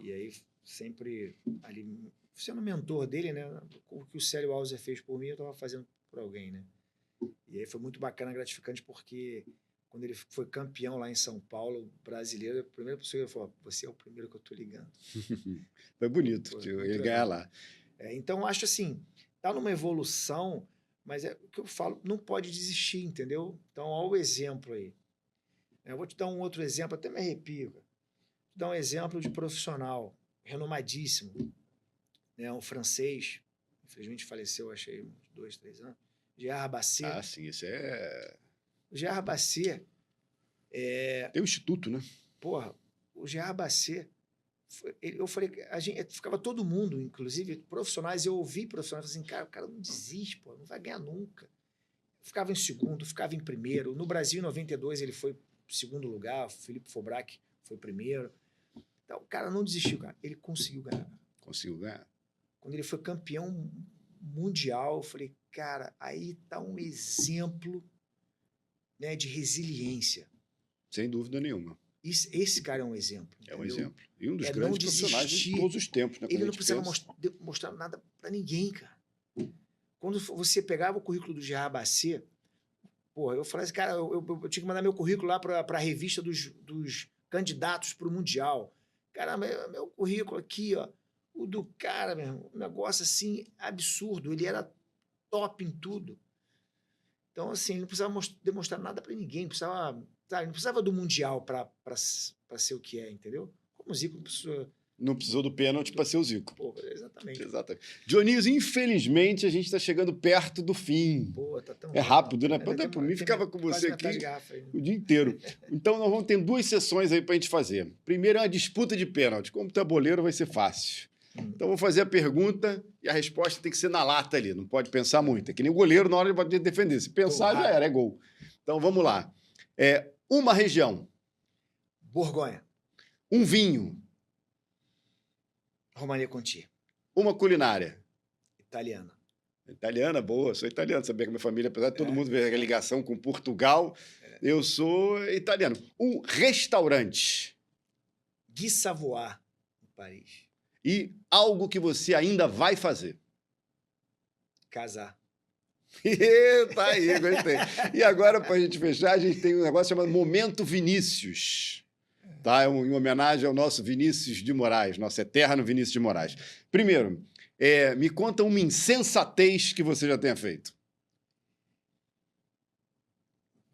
e aí sempre ali, sendo mentor dele, né, o que o Célio Alzer fez por mim, eu estava fazendo por alguém, né. E aí foi muito bacana, gratificante, porque quando ele foi campeão lá em São Paulo, brasileiro, a primeira pessoa que falou, você é o primeiro que eu estou ligando. Foi bonito, ele ganhar lá. Então, eu acho assim, tá numa evolução, mas é o que eu falo, não pode desistir, entendeu? Então, olha o exemplo aí. Eu vou te dar um outro exemplo, até me arrepio. Vou te dar um exemplo de profissional renomadíssimo, né? Um francês, infelizmente faleceu, achei, uns 2, 3 anos, Gerard Basset. Ah, sim, isso é... O Gerard Basset... Tem um instituto, né? Porra, o Gerard Basset, eu falei, ficava todo mundo, inclusive profissionais, eu ouvi profissionais assim, cara, o cara não desiste, pô, não vai ganhar nunca. Ficava em segundo, ficava em primeiro. No Brasil, em 92, ele foi segundo lugar, o Felipe Fobrac foi primeiro. Então, o cara não desistiu, cara. Ele conseguiu ganhar. Conseguiu ganhar. Quando ele foi campeão mundial, eu falei, cara, aí tá um exemplo, né, de resiliência. Sem dúvida nenhuma. Esse cara é um exemplo. É um exemplo. E um dos não grandes profissionais de todos os tempos. Né, ele não precisava mostrar nada para ninguém, cara. quando você pegava o currículo do Gerard Bassett, porra, eu falei assim, cara, eu tinha que mandar meu currículo lá para a revista dos candidatos para o Mundial. Cara, meu currículo aqui, ó, o do cara, meu irmão, um negócio assim absurdo. Ele era top em tudo. Então, assim, ele não precisava demonstrar nada para ninguém, não precisava, sabe, não precisava do Mundial para ser o que é, entendeu? Como o Zico não precisou. Não precisou do pênalti para ser o Zico. Pô, exatamente. Exatamente. Dionísio, infelizmente, a gente está chegando perto do fim. Pô, tá tão É rápido, né? Até por mim, tem ficava com quase você metade aqui de garrafa aí. o dia inteiro. Então, nós vamos ter 2 sessões aí para a gente fazer. Primeiro é uma disputa de pênalti. Como tu é boleiro, vai ser fácil. Então, vou fazer a pergunta e a resposta tem que ser na lata ali. Não pode pensar muito. É que nem o goleiro, na hora ele pode defender. Se pensar, já era, é gol. Então, vamos lá. Uma região. Borgonha. Um vinho. Romania Conti. Uma culinária. Italiana. Italiana, boa. Sou italiano. Sabia que minha família, apesar de todo mundo ver a ligação com Portugal, eu sou italiano. Um restaurante. Guy Savoy, em Paris. E algo que você ainda vai fazer. Casar. Tá aí, gostei. E agora, para a gente fechar, a gente tem um negócio chamado Momento Vinícius. Tá? Em homenagem ao nosso Vinícius de Moraes, nosso eterno Vinícius de Moraes. Primeiro, me conta uma insensatez que você já tenha feito.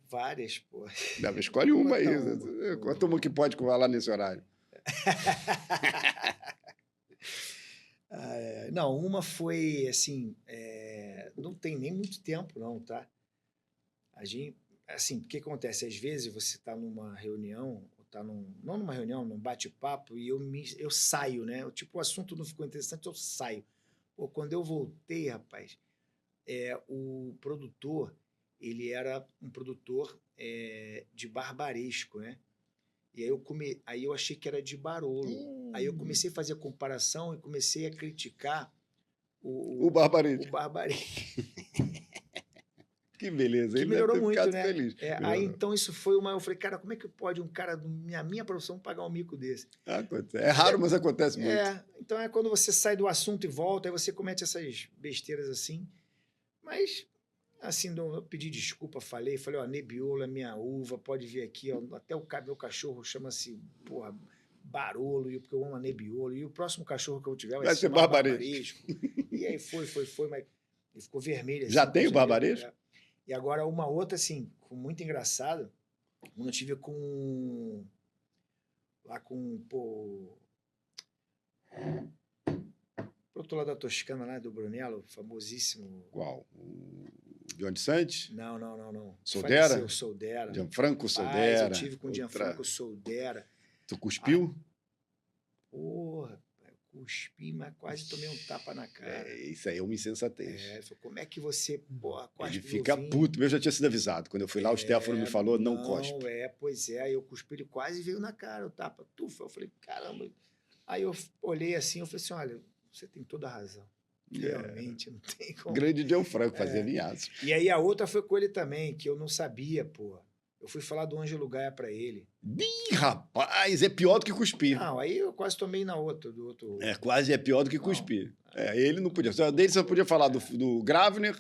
Várias, pô. Escolhe uma aí. Conta uma que pode falar nesse horário. Não, uma foi, assim, não tem nem muito tempo, não, tá? A gente, assim, o que acontece? Às vezes você está numa reunião, ou tá não numa reunião, num bate-papo, e eu saio, né? Tipo, o assunto não ficou interessante, eu saio. Pô, quando eu voltei, rapaz, o produtor, ele era um produtor de barbaresco, né? E aí eu achei que era de Barolo. Aí eu comecei a fazer a comparação e comecei a criticar o barbaresco. O barbaresco. Que beleza. Que ele melhorou deve ter muito, ficado né? feliz. Aí então isso foi uma... Eu falei, cara, como é que pode um cara na minha profissão pagar um mico desse? É raro, mas acontece muito. Então é quando você sai do assunto e volta, aí você comete essas besteiras assim. Mas... Assim, eu pedi desculpa, falei, ó, Nebbiolo é minha uva, pode vir aqui, ó, até meu cachorro chama-se, porra, Barolo, porque eu amo a Nebbiolo, e o próximo cachorro que eu tiver vai ser Barbaresco. E aí foi, mas ele ficou vermelho. Assim, já tem o Barbaresco? E agora uma outra, assim, muito engraçada, quando eu tive pô... Pro outro lado da Toscana, lá do Brunello, famosíssimo... Qual? O Johnny Santos? Não. Soldera? Faleceu, Soldera. Gianfranco Soldera. Eu tive com o Gianfranco Soldera. Tu cuspiu? Porra, cuspi, mas quase tomei um tapa na cara. Isso aí é uma insensatez. Como é que você, porra, cospe? Ele fica puto. Eu já tinha sido avisado. Quando eu fui lá, o Stefano me falou, não cospe. Pois é. Aí eu cuspi, ele quase veio na cara, o tapa. Tufa. Eu falei, caramba. Aí eu olhei assim, eu falei assim, olha, você tem toda a razão. Realmente, não tem como. Grande Gianfranco, fazia vinhaço. E aí a outra foi com ele também, que eu não sabia, pô. Eu fui falar do Ângelo Gaia pra ele. Ih, rapaz, é pior do que cuspir. Não, aí eu quase tomei do outro. Quase é pior do que cuspir. Ele não podia. Só dele só podia falar do Gravner,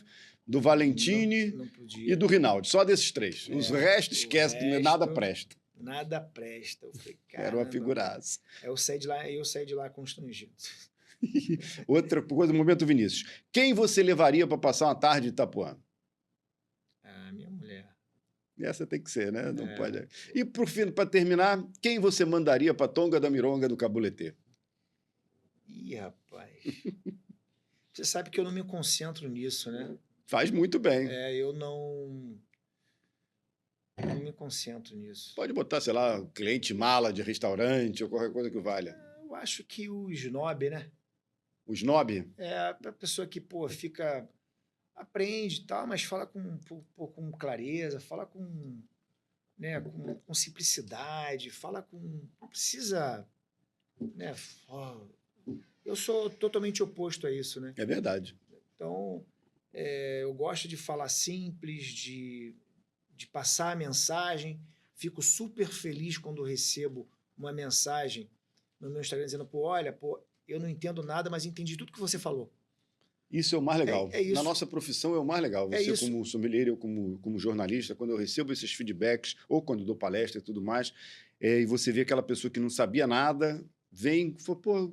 do Valentini não podia. E do Rinaldi. Só desses 3. Os restos, esquece, nada presta. Nada presta. Eu falei, cara. Era uma figuraça. Eu saí de lá constrangido. Outra coisa, momento Vinícius. Quem você levaria para passar uma tarde em Itapuã? Minha mulher. Essa tem que ser, né? Não pode. E, por fim, para terminar, quem você mandaria para Tonga da Mironga do Cabuletê? Ih, rapaz. Você sabe que eu não me concentro nisso, né? Faz muito bem. Eu não me concentro nisso. Pode botar, sei lá, cliente mala de restaurante ou qualquer coisa que valha. Eu acho que o snob, né? O snob? A pessoa que, pô, fica... Aprende e tal, mas fala com clareza, fala com simplicidade, fala com... Não precisa... Né? Eu sou totalmente oposto a isso, né? É verdade. Então, eu gosto de falar simples, de passar a mensagem. Fico super feliz quando recebo uma mensagem no meu Instagram dizendo, olha, eu não entendo nada, mas entendi tudo que você falou. Isso é o mais legal. isso. Na nossa profissão é o mais legal. Você, como sommelier, eu como jornalista, quando eu recebo esses feedbacks, ou quando dou palestra e tudo mais, e você vê aquela pessoa que não sabia nada, vem e fala, pô,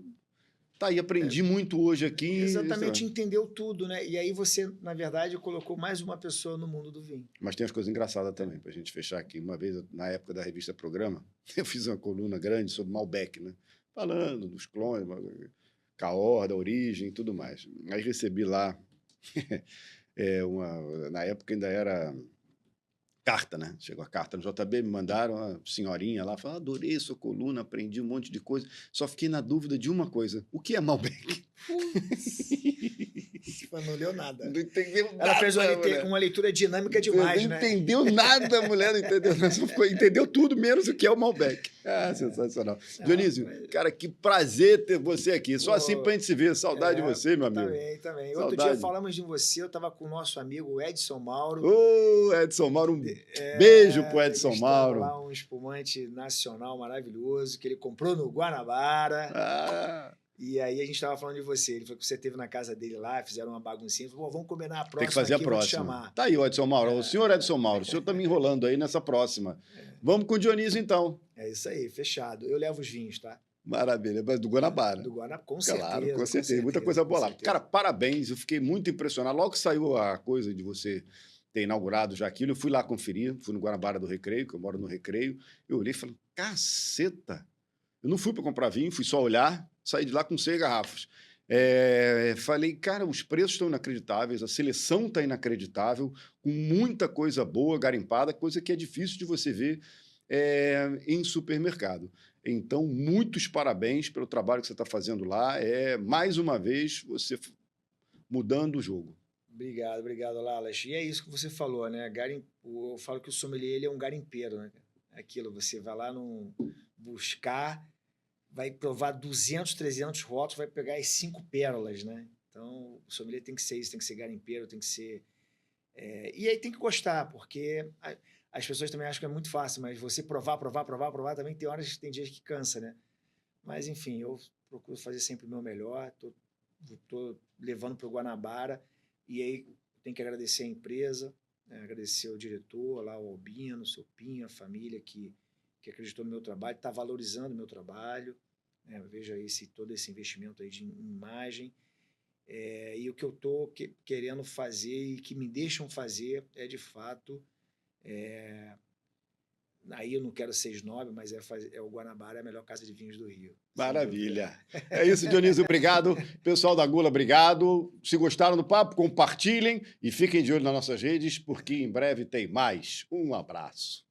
tá aí, aprendi muito hoje aqui. Exatamente, entendeu tudo, né? E aí você, na verdade, colocou mais uma pessoa no mundo do vinho. Mas tem as coisas engraçadas também, para a gente fechar aqui. Uma vez, na época da revista Programa, eu fiz uma coluna grande sobre Malbec, né? Falando dos clones, Cahors, da origem e tudo mais. Aí recebi lá, na época ainda era carta, né? Chegou a carta no JB, me mandaram, uma senhorinha lá, falou, adorei sua coluna, aprendi um monte de coisa, só fiquei na dúvida de uma coisa, o que é Malbec? Mas não leu nada. Não entendeu nada. Ela fez uma leitura dinâmica demais, não né? Entendeu nada, a mulher não entendeu nada. Entendeu tudo, menos o que é o Malbec. Sensacional. Dionísio, cara, que prazer ter você aqui. Só assim pra gente se ver. Saudade de você, meu amigo. Também. Saudade. Outro dia falamos de você, eu estava com o nosso amigo Edson Mauro. Ô, Edson Mauro, um beijo pro Edson Mauro. Lá um espumante nacional maravilhoso que ele comprou no Guanabara. E aí a gente estava falando de você. Ele falou que você esteve na casa dele lá, fizeram uma baguncinha. Ele falou, vamos combinar a próxima. Tem que fazer aqui, a próxima. Chamar. Tá aí o Edson Mauro. O senhor Edson Mauro, o senhor tá me enrolando aí nessa próxima. Vamos com o Dionísio, então. É isso aí, fechado. Eu levo os vinhos, tá? Maravilha. Do Guanabara. Do Guanabara, com certeza. Claro, com certeza. Muita coisa boa lá. Cara, parabéns. Eu fiquei muito impressionado. Logo que saiu a coisa de você ter inaugurado já aquilo, eu fui lá conferir. Fui no Guanabara do Recreio, que eu moro no Recreio. Eu olhei e falei, caceta! Eu não fui para comprar vinho, fui só olhar, saí de lá com 6 garrafas. Falei, cara, os preços estão inacreditáveis, a seleção está inacreditável, com muita coisa boa, garimpada, coisa que é difícil de você ver em supermercado. Então, muitos parabéns pelo trabalho que você está fazendo lá. Mais uma vez, você mudando o jogo. Obrigado, Lalas. E é isso que você falou, né? Eu falo que o sommelier ele é um garimpeiro, né? Aquilo, você vai lá buscar, vai provar 200, 300 rótulos, vai pegar as 5 pérolas, né? Então, o sommelier tem que ser isso, tem que ser garimpeiro, tem que ser... E aí tem que gostar, porque as pessoas também acham que é muito fácil, mas você provar, também tem dias que cansa, né? Mas, enfim, eu procuro fazer sempre o meu melhor, tô levando para o Guanabara, e aí tem que agradecer a empresa, né? Agradecer ao diretor, lá, o Albino, o seu Pinho, a família que acreditou no meu trabalho, está valorizando o meu trabalho, né? Veja todo esse investimento aí de imagem. E o que eu estou querendo fazer e que me deixam fazer de fato, aí eu não quero ser snob, mas o Guanabara é a melhor casa de vinhos do Rio. Maravilha. É isso, Dionísio, obrigado. Pessoal da Gula, obrigado. Se gostaram do papo, compartilhem e fiquem de olho nas nossas redes, porque em breve tem mais. Um abraço.